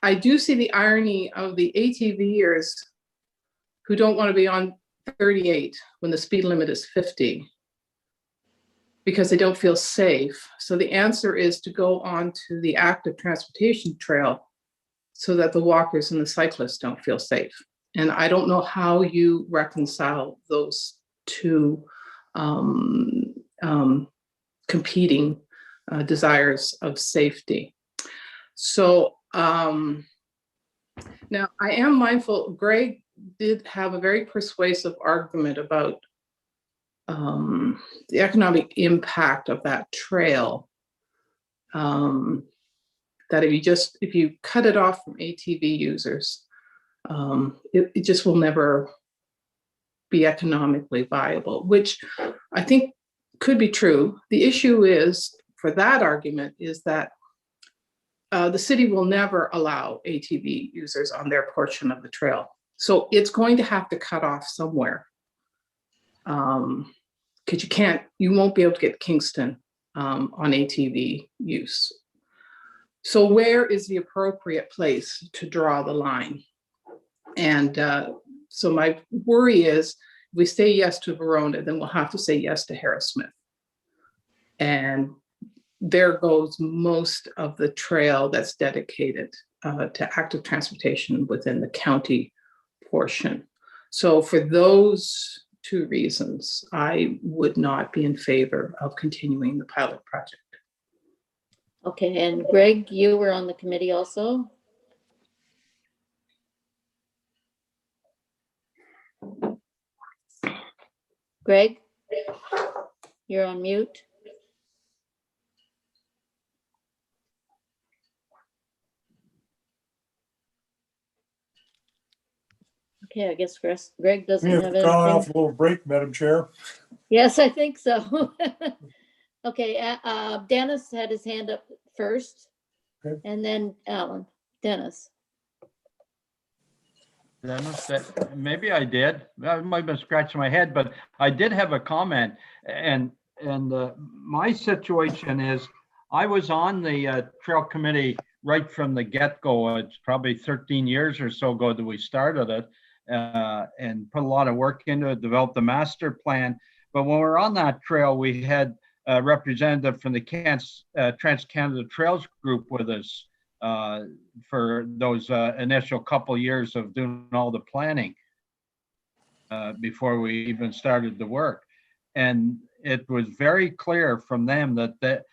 I do see the irony of the ATVers who don't want to be on 38 when the speed limit is 50 because they don't feel safe. So the answer is to go on to the active transportation trail so that the walkers and the cyclists don't feel safe. And I don't know how you reconcile those two competing desires of safety. So now I am mindful, Greg did have a very persuasive argument about the economic impact of that trail. That if you cut it off from ATV users, it just will never be economically viable, which I think could be true. The issue is, for that argument, is that the city will never allow ATV users on their portion of the trail. So it's going to have to cut off somewhere. Because you won't be able to get Kingston on ATV use. So where is the appropriate place to draw the line? And so my worry is, if we say yes to Verona, then we'll have to say yes to Harrismith. And there goes most of the trail that's dedicated to active transportation within the county portion. So for those two reasons, I would not be in favor of continuing the pilot project. Okay, and Greg, you were on the committee also? Greg, you're on mute. Okay, I guess Greg doesn't We have have gone off anything. a little break, Madam Chair. Yes, I think so. Okay, Dennis had his hand up first. Okay. And then Alan. Dennis. Dennis, maybe I did. I might have been scratching my head, but I did have a comment. And my situation is, I was on the trail committee right from the get-go. It's probably 13 years or so ago that we started it, and put a lot of work into it, developed the master plan. But when we were on that trail, we had a representative from the Trans-Canada Trails group with us for those initial couple years of doing all the planning before we even started the work. And it was very clear from them that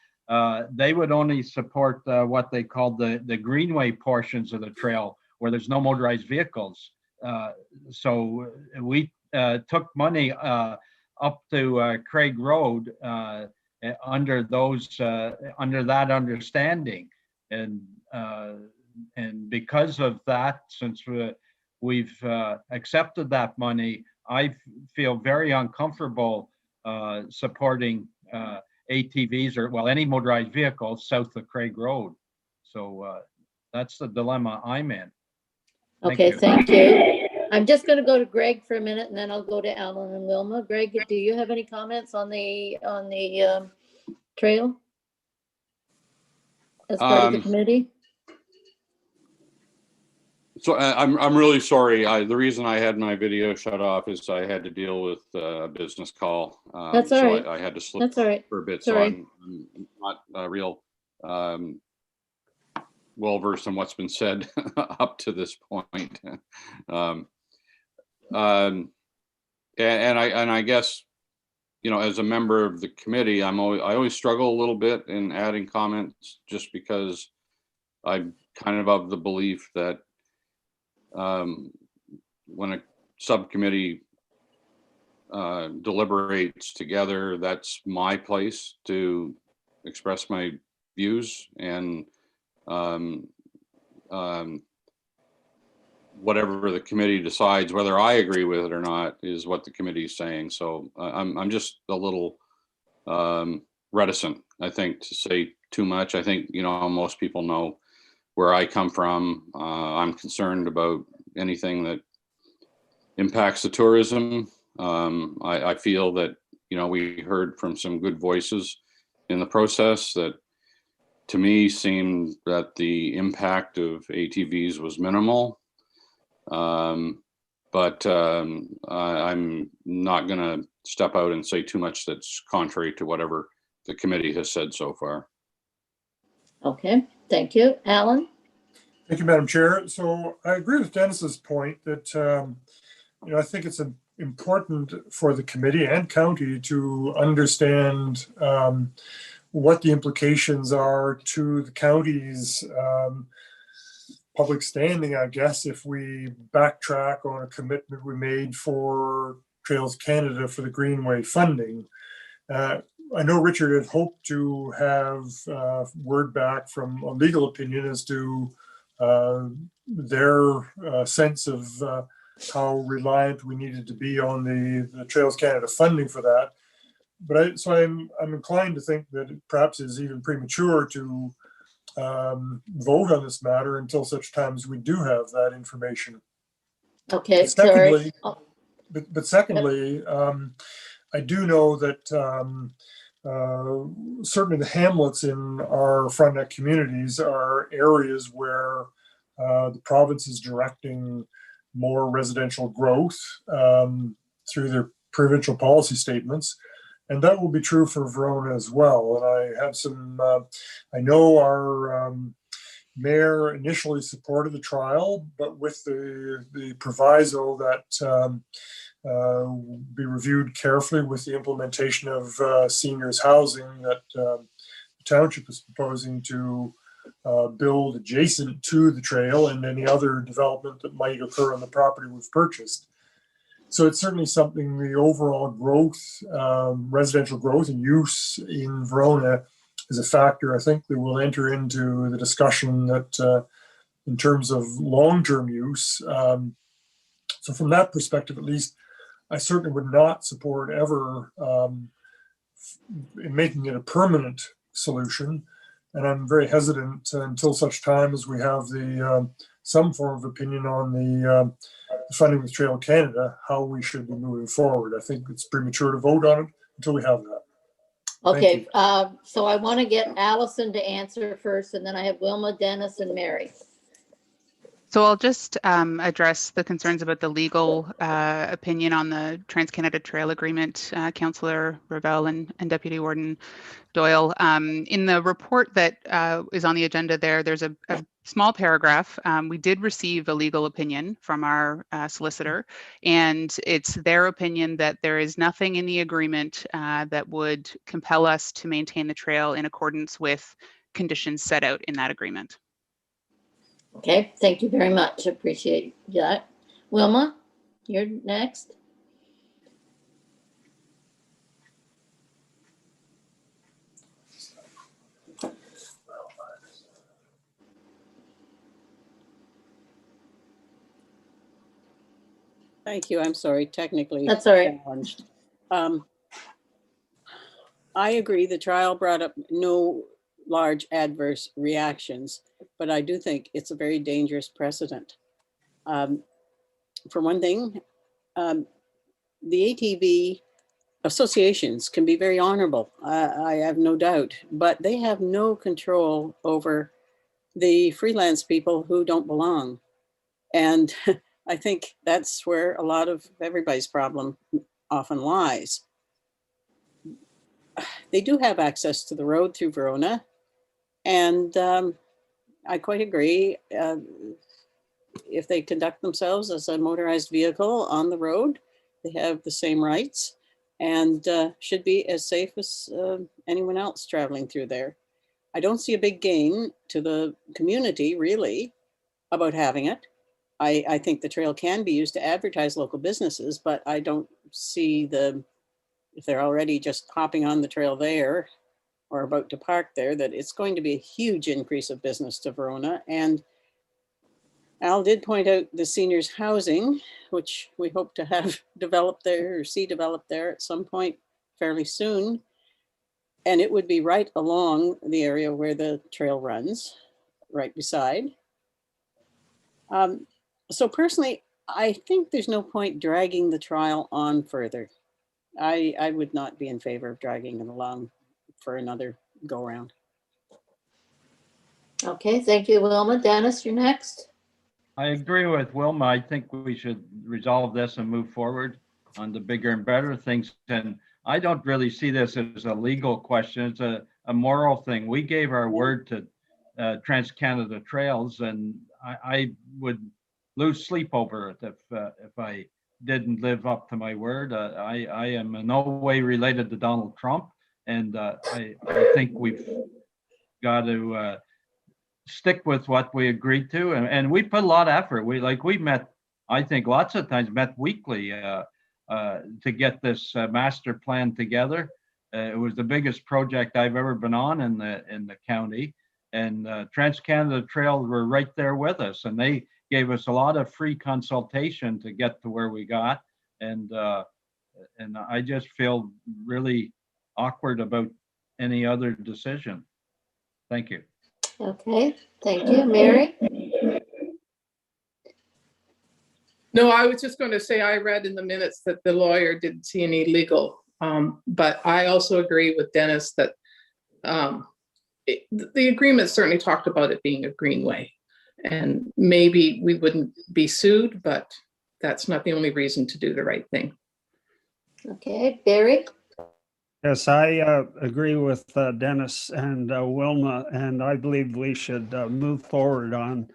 they would only support what they called the greenway portions of the trail where there's no motorized vehicles. So we took money up to Craig Road under that understanding. And because of that, since we've accepted that money, I feel very uncomfortable supporting ATVs or, well, any motorized vehicles south of Craig Road. So that's the dilemma I'm in. Okay, thank you. I'm just going to go to Greg for a minute, and then I'll go to Alan and Wilma. Greg, do you have any comments on the trail as part of the committee? So I'm really sorry. The reason I had my video shut off is I had to deal with a business call. That's all right. I had to slip That's all right. for a bit. Sorry. So I'm not real well versed in what's been said up to this point. And I guess, you know, as a member of the committee, I always struggle a little bit in adding comments, just because I'm kind of the belief that when a subcommittee deliberates together, that's my place to express my views, and whatever the committee decides, whether I agree with it or not, is what the committee is saying. So I'm just a little reticent, I think, to say too much. I think, you know, most people know where I come from. I'm concerned about anything that impacts the tourism. I feel that, you know, we heard from some good voices in the process that, to me, seemed that the impact of ATVs was minimal. But I'm not going to step out and say too much that's contrary to whatever the committee has said so far. Okay, thank you. Alan? Thank you, Madam Chair. So I agree with Dennis's point that, you know, I think it's important for the committee and county to understand what the implications are to the county's public standing, I guess, if we backtrack on a commitment we made for Trails Canada for the Greenway funding. I know Richard had hoped to have word back from a legal opinion as to their sense of how reliant we needed to be on the Trails Canada funding for that. But I'm inclined to think that it perhaps is even premature to vote on this matter until such time as we do have that information. Okay, secondly, sorry. But secondly, I do know that certainly the hamlets in our Frontenac communities are areas where the province is directing more residential growth through their provincial policy statements. And that will be true for Verona as well. And I have some, I know our mayor initially supported the trial, but with the proviso that be reviewed carefully with the implementation of seniors housing that the township is proposing to build adjacent to the trail and any other development that might occur on the property we've purchased. So it's certainly something, the overall growth, residential growth and use in Verona is a factor, I think, that will enter into the discussion that in terms of long-term use. So from that perspective, at least, I certainly would not support ever in making it a permanent solution. And I'm very hesitant until such time as we have the some form of opinion on the funding with Trail Canada, how we should be moving forward. I think it's premature to vote on it until we have that. Okay, so I want to get Allison to answer first, and then I have Wilma, Dennis, and Mary. So I'll just address the concerns about the legal opinion on the Trans-Canada Trail Agreement, Councillor Ravel and Deputy Warden Doyle. In the report that is on the agenda there's a small paragraph. We did receive a legal opinion from our solicitor, and it's their opinion that there is nothing in the agreement that would compel us to maintain the trail in accordance with conditions set out in that agreement. Okay, thank you very much. Appreciate that. Wilma, you're next. Thank you. I'm sorry, technically That's all right. challenged. I agree the trial brought up no large adverse reactions, but I do think it's a very dangerous precedent. For one thing, the ATV associations can be very honorable, I have no doubt, but they have no control over the freelance people who don't belong. And I think that's where a lot of everybody's problem often lies. They do have access to the road through Verona, and I quite agree. If they conduct themselves as a motorized vehicle on the road, they have the same rights and should be as safe as anyone else traveling through there. I don't see a big gain to the community, really, about having it. I think the trail can be used to advertise local businesses, but I don't see if they're already just hopping on the trail there or about to park there, that it's going to be a huge increase of business to Verona. And Al did point out the seniors housing, which we hope to have developed there or see developed there at some point fairly soon. And it would be right along the area where the trail runs, right beside. So personally, I think there's no point dragging the trial on further. I would not be in favor of dragging it along for another go round. Okay, thank you, Wilma. Dennis, you're next. I agree with Wilma. I think we should resolve this and move forward on the bigger and better things. And I don't really see this as a legal question. It's a moral thing. We gave our word to Trans-Canada Trails, and I would lose sleep over it if I didn't live up to my word. I am in no way related to Donald Trump, and I think we've got to stick with what we agreed to, and we put a lot of effort. We met, I think, lots of times, met weekly to get this master plan together. It was the biggest project I've ever been on in the county, and Trans-Canada Trail were right there with us, and they gave us a lot of free consultation to get to where we got, and I just feel really awkward about any other decision. Thank you. Okay, thank you. Mary? No, I was just going to say, I read in the minutes that the lawyer didn't see any legal, but I also agree with Dennis that the agreement certainly talked about it being a greenway, and maybe we wouldn't be sued, but that's not the only reason to do the right thing. Okay, Barry? Yes, I agree with Dennis and Wilma, and I believe we should move forward on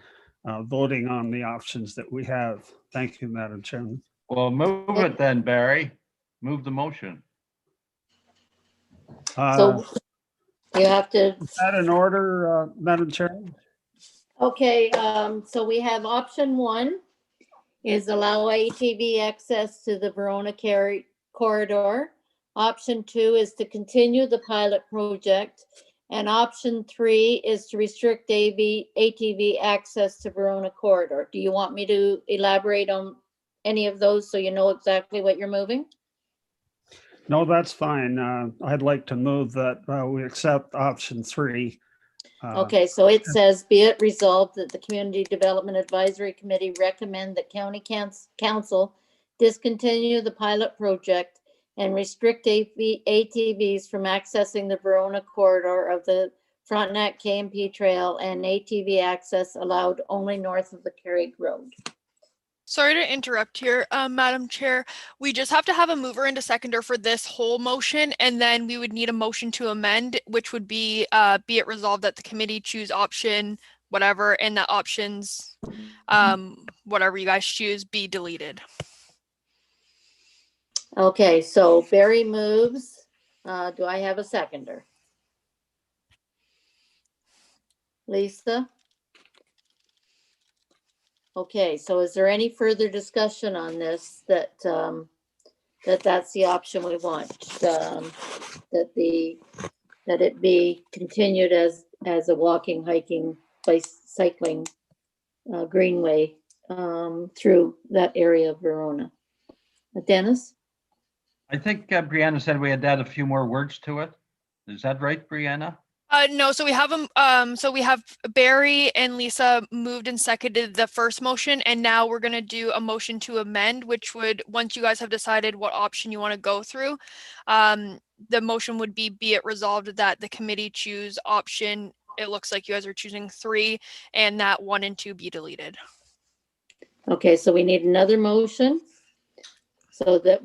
voting on the options that we have. Thank you, Madam Chairman. Well, move it then, Barry. Move the motion. So you have to. Is that in order, Madam Chairman? Okay, so we have option 1 is allow ATV access to the Verona corridor. Option 2 is to continue the pilot project. And option 3 is to restrict ATV access to Verona corridor. Do you want me to elaborate on any of those so you know exactly what you're moving? No, that's fine. I'd like to move that we accept option 3. Okay, so it says, be it resolved that the Community Development Advisory Committee recommend that County Council discontinue the pilot project and restrict ATVs from accessing the Verona corridor of the Frontenac KMP Trail and ATV access allowed only north of the Craig Road. Sorry to interrupt here, Madam Chair. We just have to have a mover and a seconder for this whole motion, and then we would need a motion to amend, which would be it resolved that the committee choose option whatever, and that options, whatever you guys choose, be deleted. Okay, so Barry moves. Do I have a seconder? Lisa? Okay, so is there any further discussion on this that that's the option we want? That it be continued as a walking, hiking, cycling greenway through that area of Verona. Dennis? I think Brianna said we had to add a few more words to it. Is that right, Brianna? No, so we have so we have Barry and Lisa moved and seconded the first motion, and now we're gonna do a motion to amend, which would, once you guys have decided what option you want to go through, the motion would be it resolved that the committee choose option, it looks like you guys are choosing 3, and that 1 and 2 be deleted. Okay, so we need another motion so that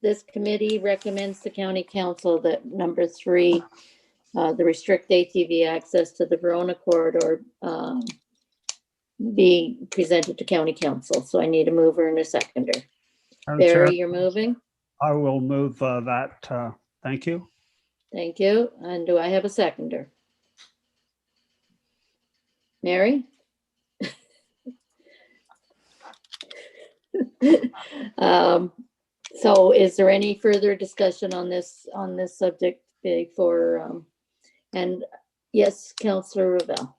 this committee recommends to county council that number 3, the restrict ATV access to the Verona corridor, be presented to county council. So I need a mover and a seconder. Madam Barry, Chair, you're moving. I will move that. Thank you. Thank you. And do I have a seconder? Mary? So is there any further discussion on this subject before, and yes, Councillor Ravel.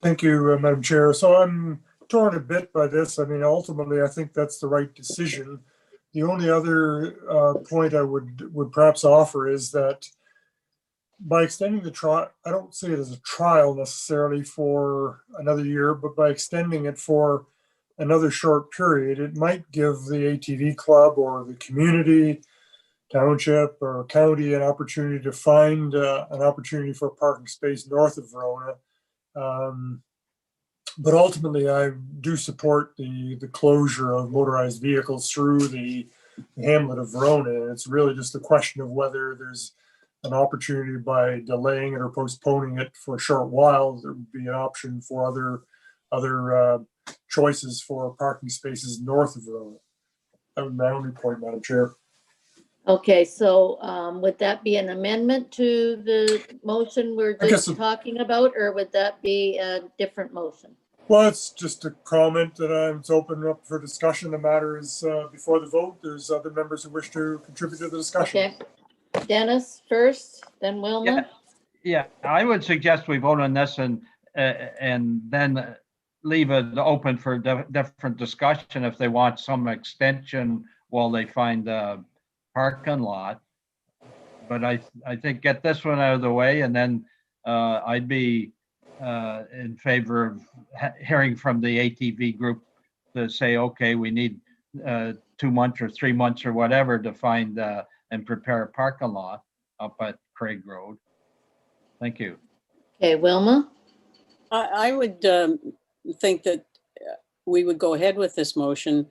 Thank you, Madam Chair. So I'm torn a bit by this. I mean, ultimately, I think that's the right decision. The only other point I would perhaps offer is that by extending the trial, I don't see it as a trial necessarily for another year, but by extending it for another short period, it might give the ATV club or the community, township or county an opportunity to find an opportunity for a parking space north of Verona. But ultimately, I do support the closure of motorized vehicles through the hamlet of Verona. It's really just a question of whether there's an opportunity by delaying it or postponing it for a short while. There would be an option for other choices for parking spaces north of Verona. That was my only point, Madam Chair. Okay, so would that be an amendment to the motion we're just talking about, or would that be a different motion? Well, it's just a comment that it's open up for discussion. The matter is before the vote. There's other members who wish to contribute to the discussion. Okay, Dennis first, then Wilma. Yeah, I would suggest we vote on this and then leave it open for different discussion if they want some extension while they find a parking lot. But I think get this one out of the way, and then I'd be in favor of hearing from the ATV group to say, okay, we need 2 months or 3 months or whatever to find and prepare a parking lot up at Craig Road. Thank you. Okay, Wilma. I would think that we would go ahead with this motion,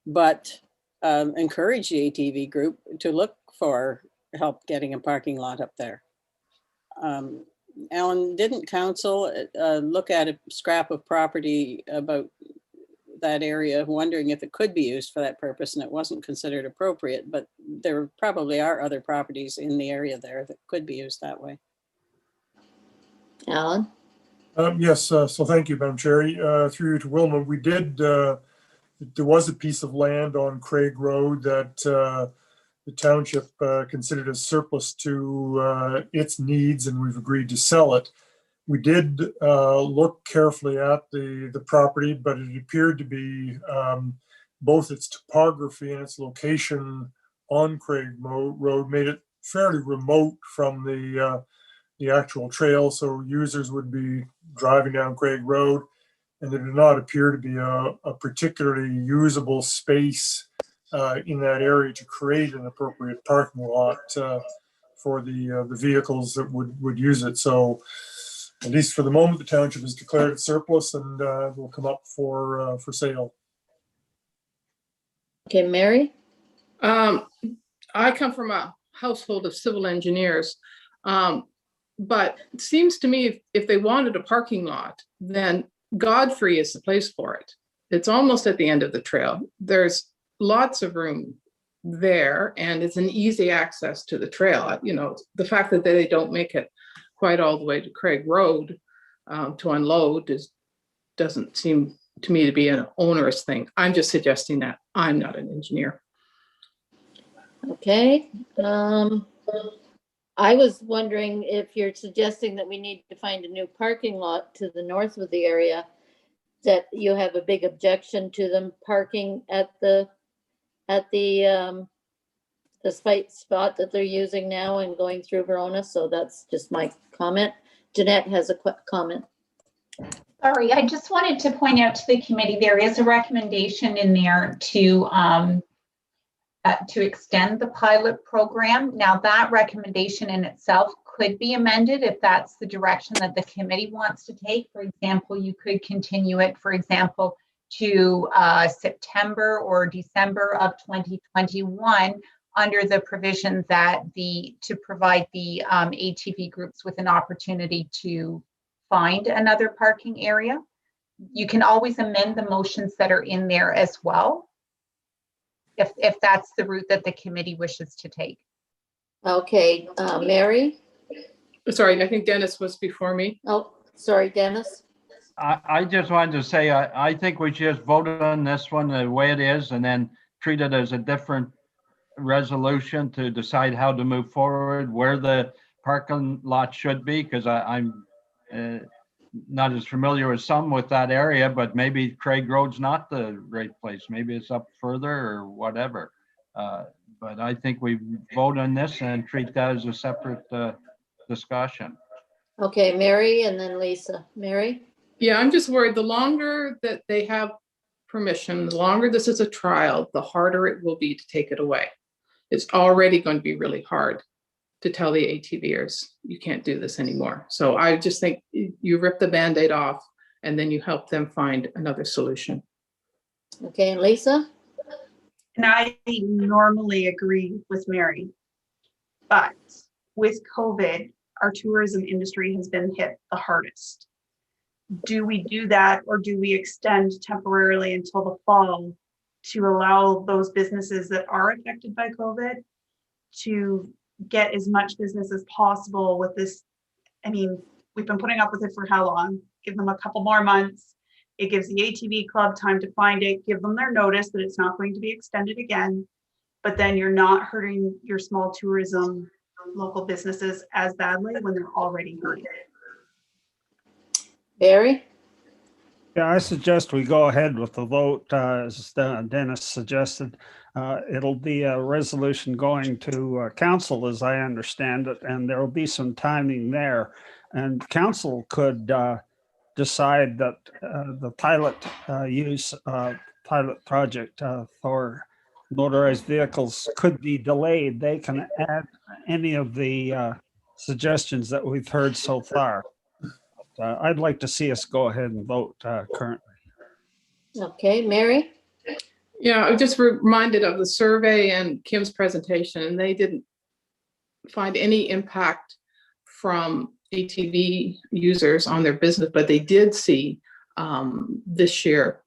but encourage the ATV group to look for help getting a parking lot up there. Alan, didn't council look at a scrap of property about that area, wondering if it could be used for that purpose, and it wasn't considered appropriate, but there probably are other properties in the area there that could be used that way. Alan? Yes, so thank you, Madam Chair. Through you to Wilma, we did, there was a piece of land on Craig Road that the township considered as surplus to its needs, and we've agreed to sell it. We did look carefully at the property, but it appeared to be both its topography and its location on Craig Road made it fairly remote from the actual trail, so users would be driving down Craig Road, and there did not appear to be a particularly usable space in that area to create an appropriate parking lot for the vehicles that would use it. So at least for the moment, the township has declared it surplus and will come up for sale. Okay, Mary? I come from a household of civil engineers. But it seems to me if they wanted a parking lot, then Godfrey is the place for it. It's almost at the end of the trail. There's lots of room there and it's an easy access to the trail. You know, the fact that they don't make it quite all the way to Craig Road to unload doesn't seem to me to be an onerous thing. I'm just suggesting that. I'm not an engineer. Okay. I was wondering if you're suggesting that we need to find a new parking lot to the north of the area, that you have a big objection to them parking at the spot that they're using now and going through Verona. So that's just my comment. Jeanette has a quick comment. Sorry, I just wanted to point out to the committee, there is a recommendation in there to extend the pilot program. Now that recommendation in itself could be amended if that's the direction that the committee wants to take. For example, you could continue it, for example, to September or December of 2021 under the provision that to provide the ATV groups with an opportunity to find another parking area. You can always amend the motions that are in there as well, if that's the route that the committee wishes to take. Okay, Mary? Sorry, I think Dennis was before me. Oh, sorry, Dennis. I just wanted to say, I think we should just vote on this one the way it is and then treat it as a different resolution to decide how to move forward, where the parking lot should be, because I'm not as familiar as some with that area, but maybe Craig Road's not the right place. Maybe it's up further or whatever. But I think we vote on this and treat that as a separate discussion. Okay, Mary and then Lisa. Mary? Yeah, I'm just worried the longer that they have permission, the longer this is a trial, the harder it will be to take it away. It's already going to be really hard to tell the ATVers, you can't do this anymore. So I just think you rip the Band-Aid off and then you help them find another solution. Okay, and Lisa? And I normally agree with Mary, but with COVID, our tourism industry has been hit the hardest. Do we do that, or do we extend temporarily until the fall to allow those businesses that are affected by COVID to get as much business as possible with this? I mean, we've been putting up with it for how long? Give them a couple more months. It gives the ATV club time to find it, give them their notice that it's not going to be extended again, but then you're not hurting your small tourism local businesses as badly when they're already hurting. Barry? Yeah, I suggest we go ahead with the vote, as Dennis suggested. It'll be a resolution going to council, as I understand it, and there will be some timing there. And council could decide that the pilot pilot project for motorized vehicles could be delayed. They can add any of the suggestions that we've heard so far. I'd like to see us go ahead and vote currently. Okay, Mary? Yeah, I was just reminded of the survey and Kim's presentation, and they didn't find any impact from ATV users on their business, but they did see this year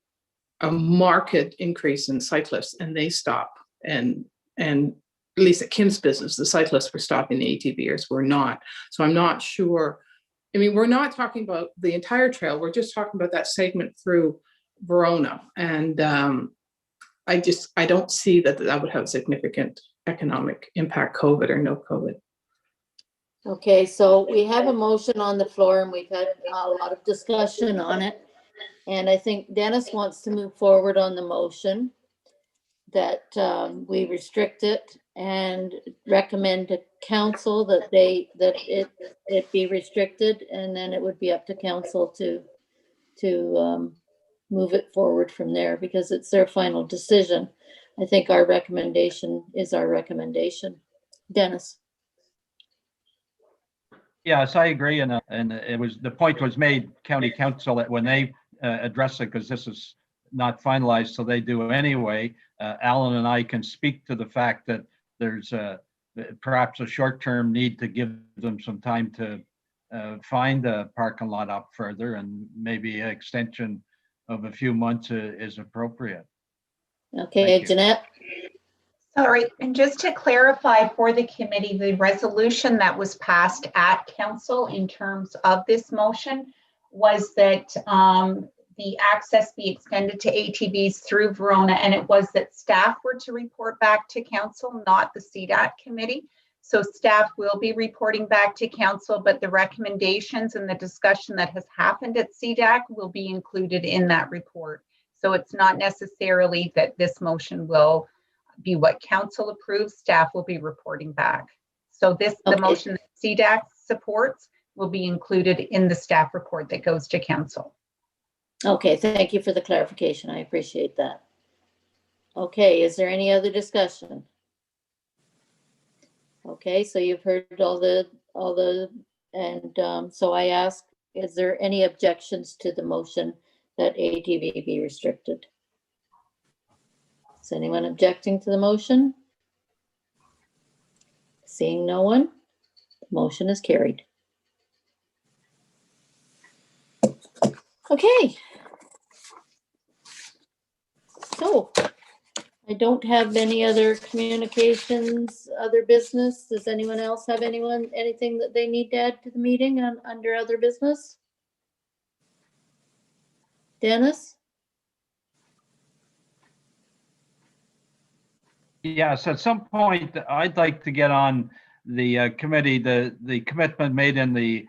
a marked increase in cyclists, and they stopped. And at least at Kim's business, the cyclists were stopping, the ATVers were not. So I'm not sure. I mean, we're not talking about the entire trail. We're just talking about that segment through Verona. And I don't see that would have significant economic impact, COVID or no COVID. Okay, so we have a motion on the floor and we've had a lot of discussion on it. And I think Dennis wants to move forward on the motion that we restrict it and recommend to council that it be restricted, and then it would be up to council to move it forward from there, because it's their final decision. I think our recommendation is our recommendation. Dennis? Yes, I agree, and it was, the point was made, county council, that when they address it, because this is not finalized, so they do anyway. Alan and I can speak to the fact that there's perhaps a short-term need to give them some time to find the parking lot up further, and maybe an extension of a few months is appropriate. Okay, Thank you. Jeanette? Sorry, and just to clarify for the committee, the resolution that was passed at council in terms of this motion was that the access be extended to ATVs through Verona, and it was that staff were to report back to council, not the CDAC committee. So staff will be reporting back to council, but the recommendations and the discussion that has happened at CDAC will be included in that report. So it's not necessarily that this motion will be what council approves, staff will be reporting back. So the motion that CDAC supports will be included in the staff report that goes to council. Okay, thank you for the clarification. I appreciate that. Okay, is there any other discussion? Okay, so you've heard so I ask, is there any objections to the motion that ATV be restricted? Is anyone objecting to the motion? Seeing no one, the motion is carried. Okay. So I don't have any other communications, other business. Does anyone else have anything that they need to add to the meeting under other business? Dennis? Yes, at some point, I'd like to get on the committee, the commitment made in the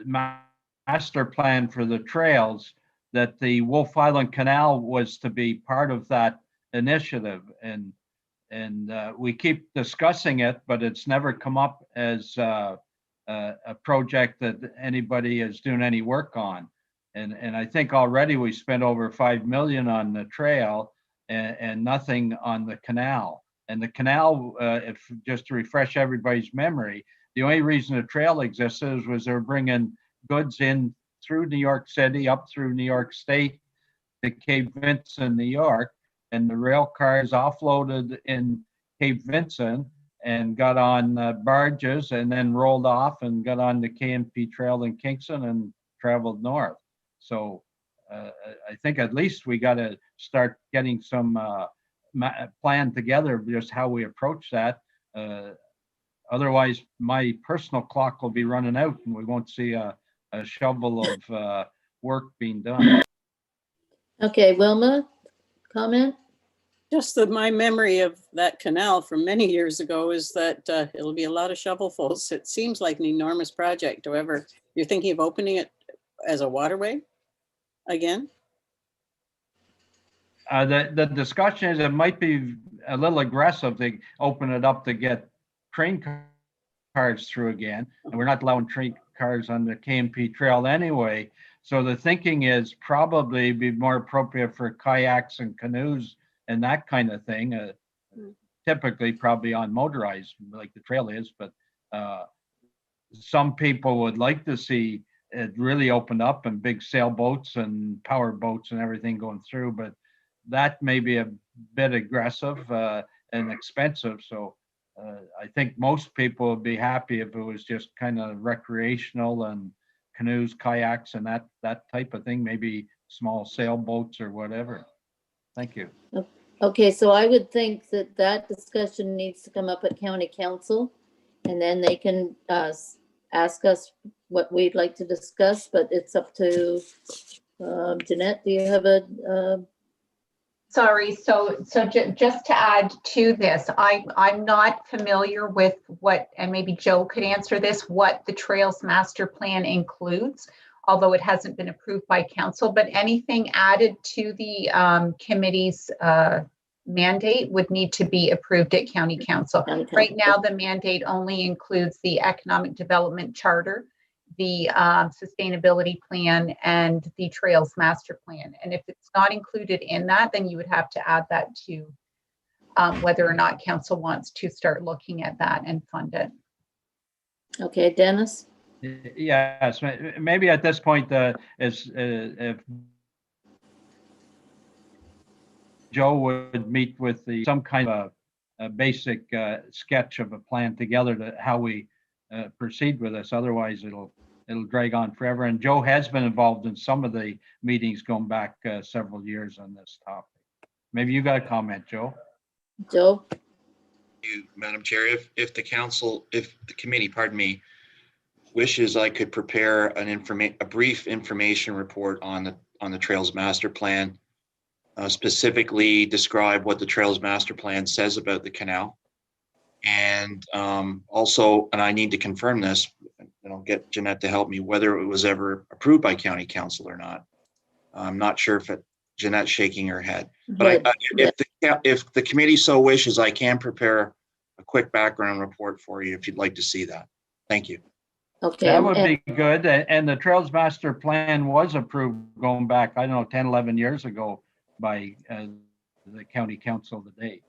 master plan for the trails, that the Wolf Island Canal was to be part of that initiative. And we keep discussing it, but it's never come up as a project that anybody is doing any work on. And I think already we spent over 5 million on the trail, and nothing on the canal. And the canal, if just to refresh everybody's memory, the only reason the trail existed was they were bringing goods in through New York City, up through New York State to Cape Vincent, New York, and the rail cars offloaded in Cape Vincent and got on barges and then rolled off and got on the KMP Trail in Kingston and traveled north. So I think at least we got to start getting some plan together, just how we approach that. Otherwise, my personal clock will be running out and we won't see a shovel of work being done. Okay, Wilma, comment? Just that my memory of that canal from many years ago is that it'll be a lot of shovelfuls. It seems like an enormous project. However, you're thinking of opening it as a waterway again? The discussion is it might be a little aggressive to open it up to get train cars through again. And we're not allowing train cars on the KMP Trail anyway. So the thinking is probably be more appropriate for kayaks and canoes and that kind of thing. Typically probably on motorized like the trail is, but some people would like to see it really opened up and big sailboats and power boats and everything going through, but that may be a bit aggressive and expensive. So I think most people would be happy if it was just kind of recreational and canoes, kayaks, and that type of thing, maybe small sailboats or whatever. Thank you. Okay, so I would think that discussion needs to come up at county council, and then they can ask us what we'd like to discuss, but it's up to Jeanette. Do you have a Sorry, so just to add to this, I'm not familiar with what, and maybe Joe could answer this, what the Trails Master Plan includes, although it hasn't been approved by council, but anything added to the committee's mandate would need to be approved at county council. Right now, the mandate only includes the economic development charter, the sustainability plan, and the Trails Master Plan. And if it's not included in that, then you would have to add that to whether or not council wants to start looking at that and fund it. Okay, Dennis? Yes, maybe at this point, if Joe would meet with some kind of a basic sketch of a plan together to how we proceed with this. Otherwise, it'll drag on forever. And Joe has been involved in some of the meetings going back several years on this topic. Maybe you got a comment, Joe? Joe? You, Madam Chair, if the committee, pardon me, wishes, I could prepare a brief information report on the Trails Master Plan, specifically describe what the Trails Master Plan says about the canal. And also, and I need to confirm this, and I'll get Jeanette to help me, whether it was ever approved by County Council or not. I'm not sure if Jeanette's shaking her head, but if the committee so wishes, I can prepare a quick background report for you if you'd like to see that. Thank you. Okay. That would be good. And the Trails Master Plan was approved going back, I don't know, 10, 11 years ago by the County Council today.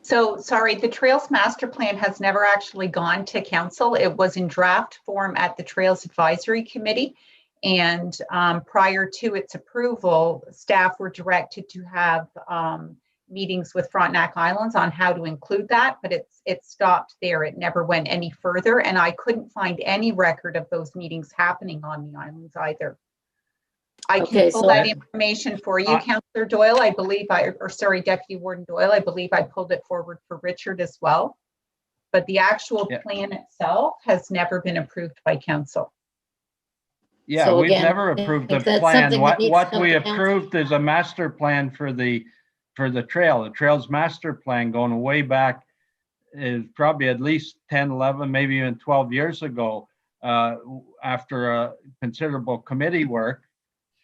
So sorry, the Trails Master Plan has never actually gone to council. It was in draft form at the Trails Advisory Committee. And prior to its approval, staff were directed to have meetings with Frontenac Islands on how to include that, but it stopped there. It never went any further. And I couldn't find any record of those meetings happening on the islands either. I can pull that information for you, Councillor Doyle. I believe Deputy Warden Doyle, I believe I pulled it forward for Richard as well. But the actual plan itself has never been approved by council. Yeah, So we've again, never approved the that's plan. something that needs to What come we to council. approved is a master plan for the trail. The Trails Master Plan going way back is probably at least 10, 11, maybe even 12 years ago, after a considerable committee work.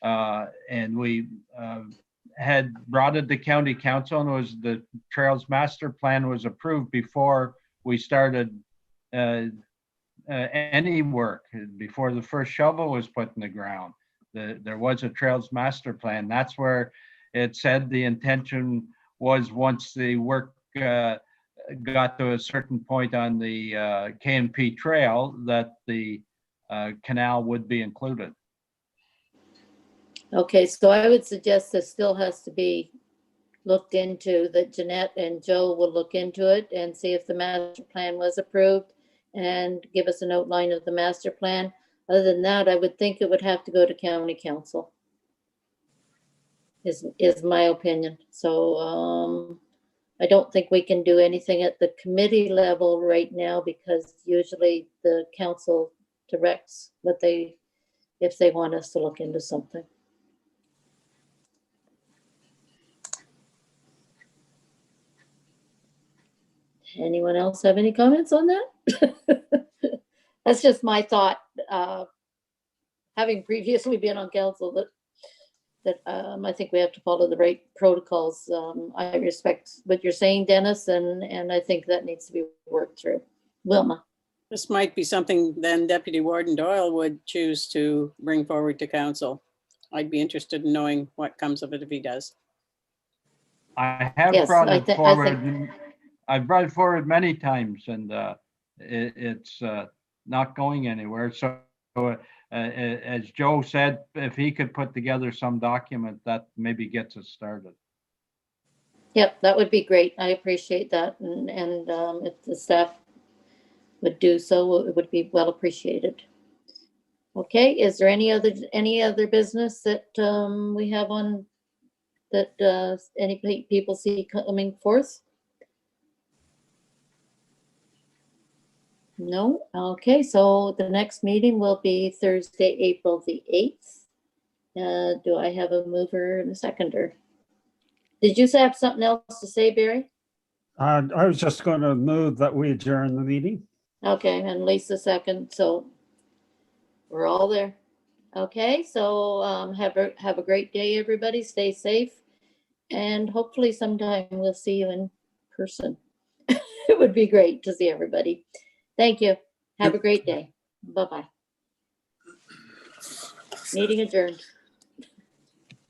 And we had brought it to County Council, and the Trails Master Plan was approved before we started any work, before the first shovel was put in the ground. There was a Trails Master Plan. That's where it said the intention was, once the work got to a certain point on the KNP trail, that the canal would be included. Okay, so I would suggest this still has to be looked into, that Jeanette and Joe will look into it and see if the master plan was approved and give us an outline of the master plan. Other than that, I would think it would have to go to County Council, is my opinion. So I don't think we can do anything at the committee level right now, because usually the council directs if they want us to look into something. Anyone else have any comments on that? That's just my thought, having previously been on council, that I think we have to follow the right protocols. I respect what you're saying, Dennis, and I think that needs to be worked through. Wilma. This might be something then Deputy Warden Doyle would choose to bring forward to council. I'd be interested in knowing what comes of it if he does. I have brought it forward. I've brought it forward many times, and it's not going anywhere. So as Joe said, if he could put together some document that maybe gets us started. Yep, that would be great. I appreciate that. And if the staff would do so, it would be well appreciated. Okay, is there any other business that we have on that any people see coming forth? No? Okay, so the next meeting will be Thursday, April the 8th. Do I have a mover and a seconder? Did you have something else to say, Barry? I was just going to move that we adjourn the meeting. Okay, and Lisa second, so we're all there. Okay, so have a great day, everybody. Stay safe, and hopefully sometime we'll see you in person. It would be great to see everybody. Thank you. Have a great day. Bye-bye. Meeting adjourned.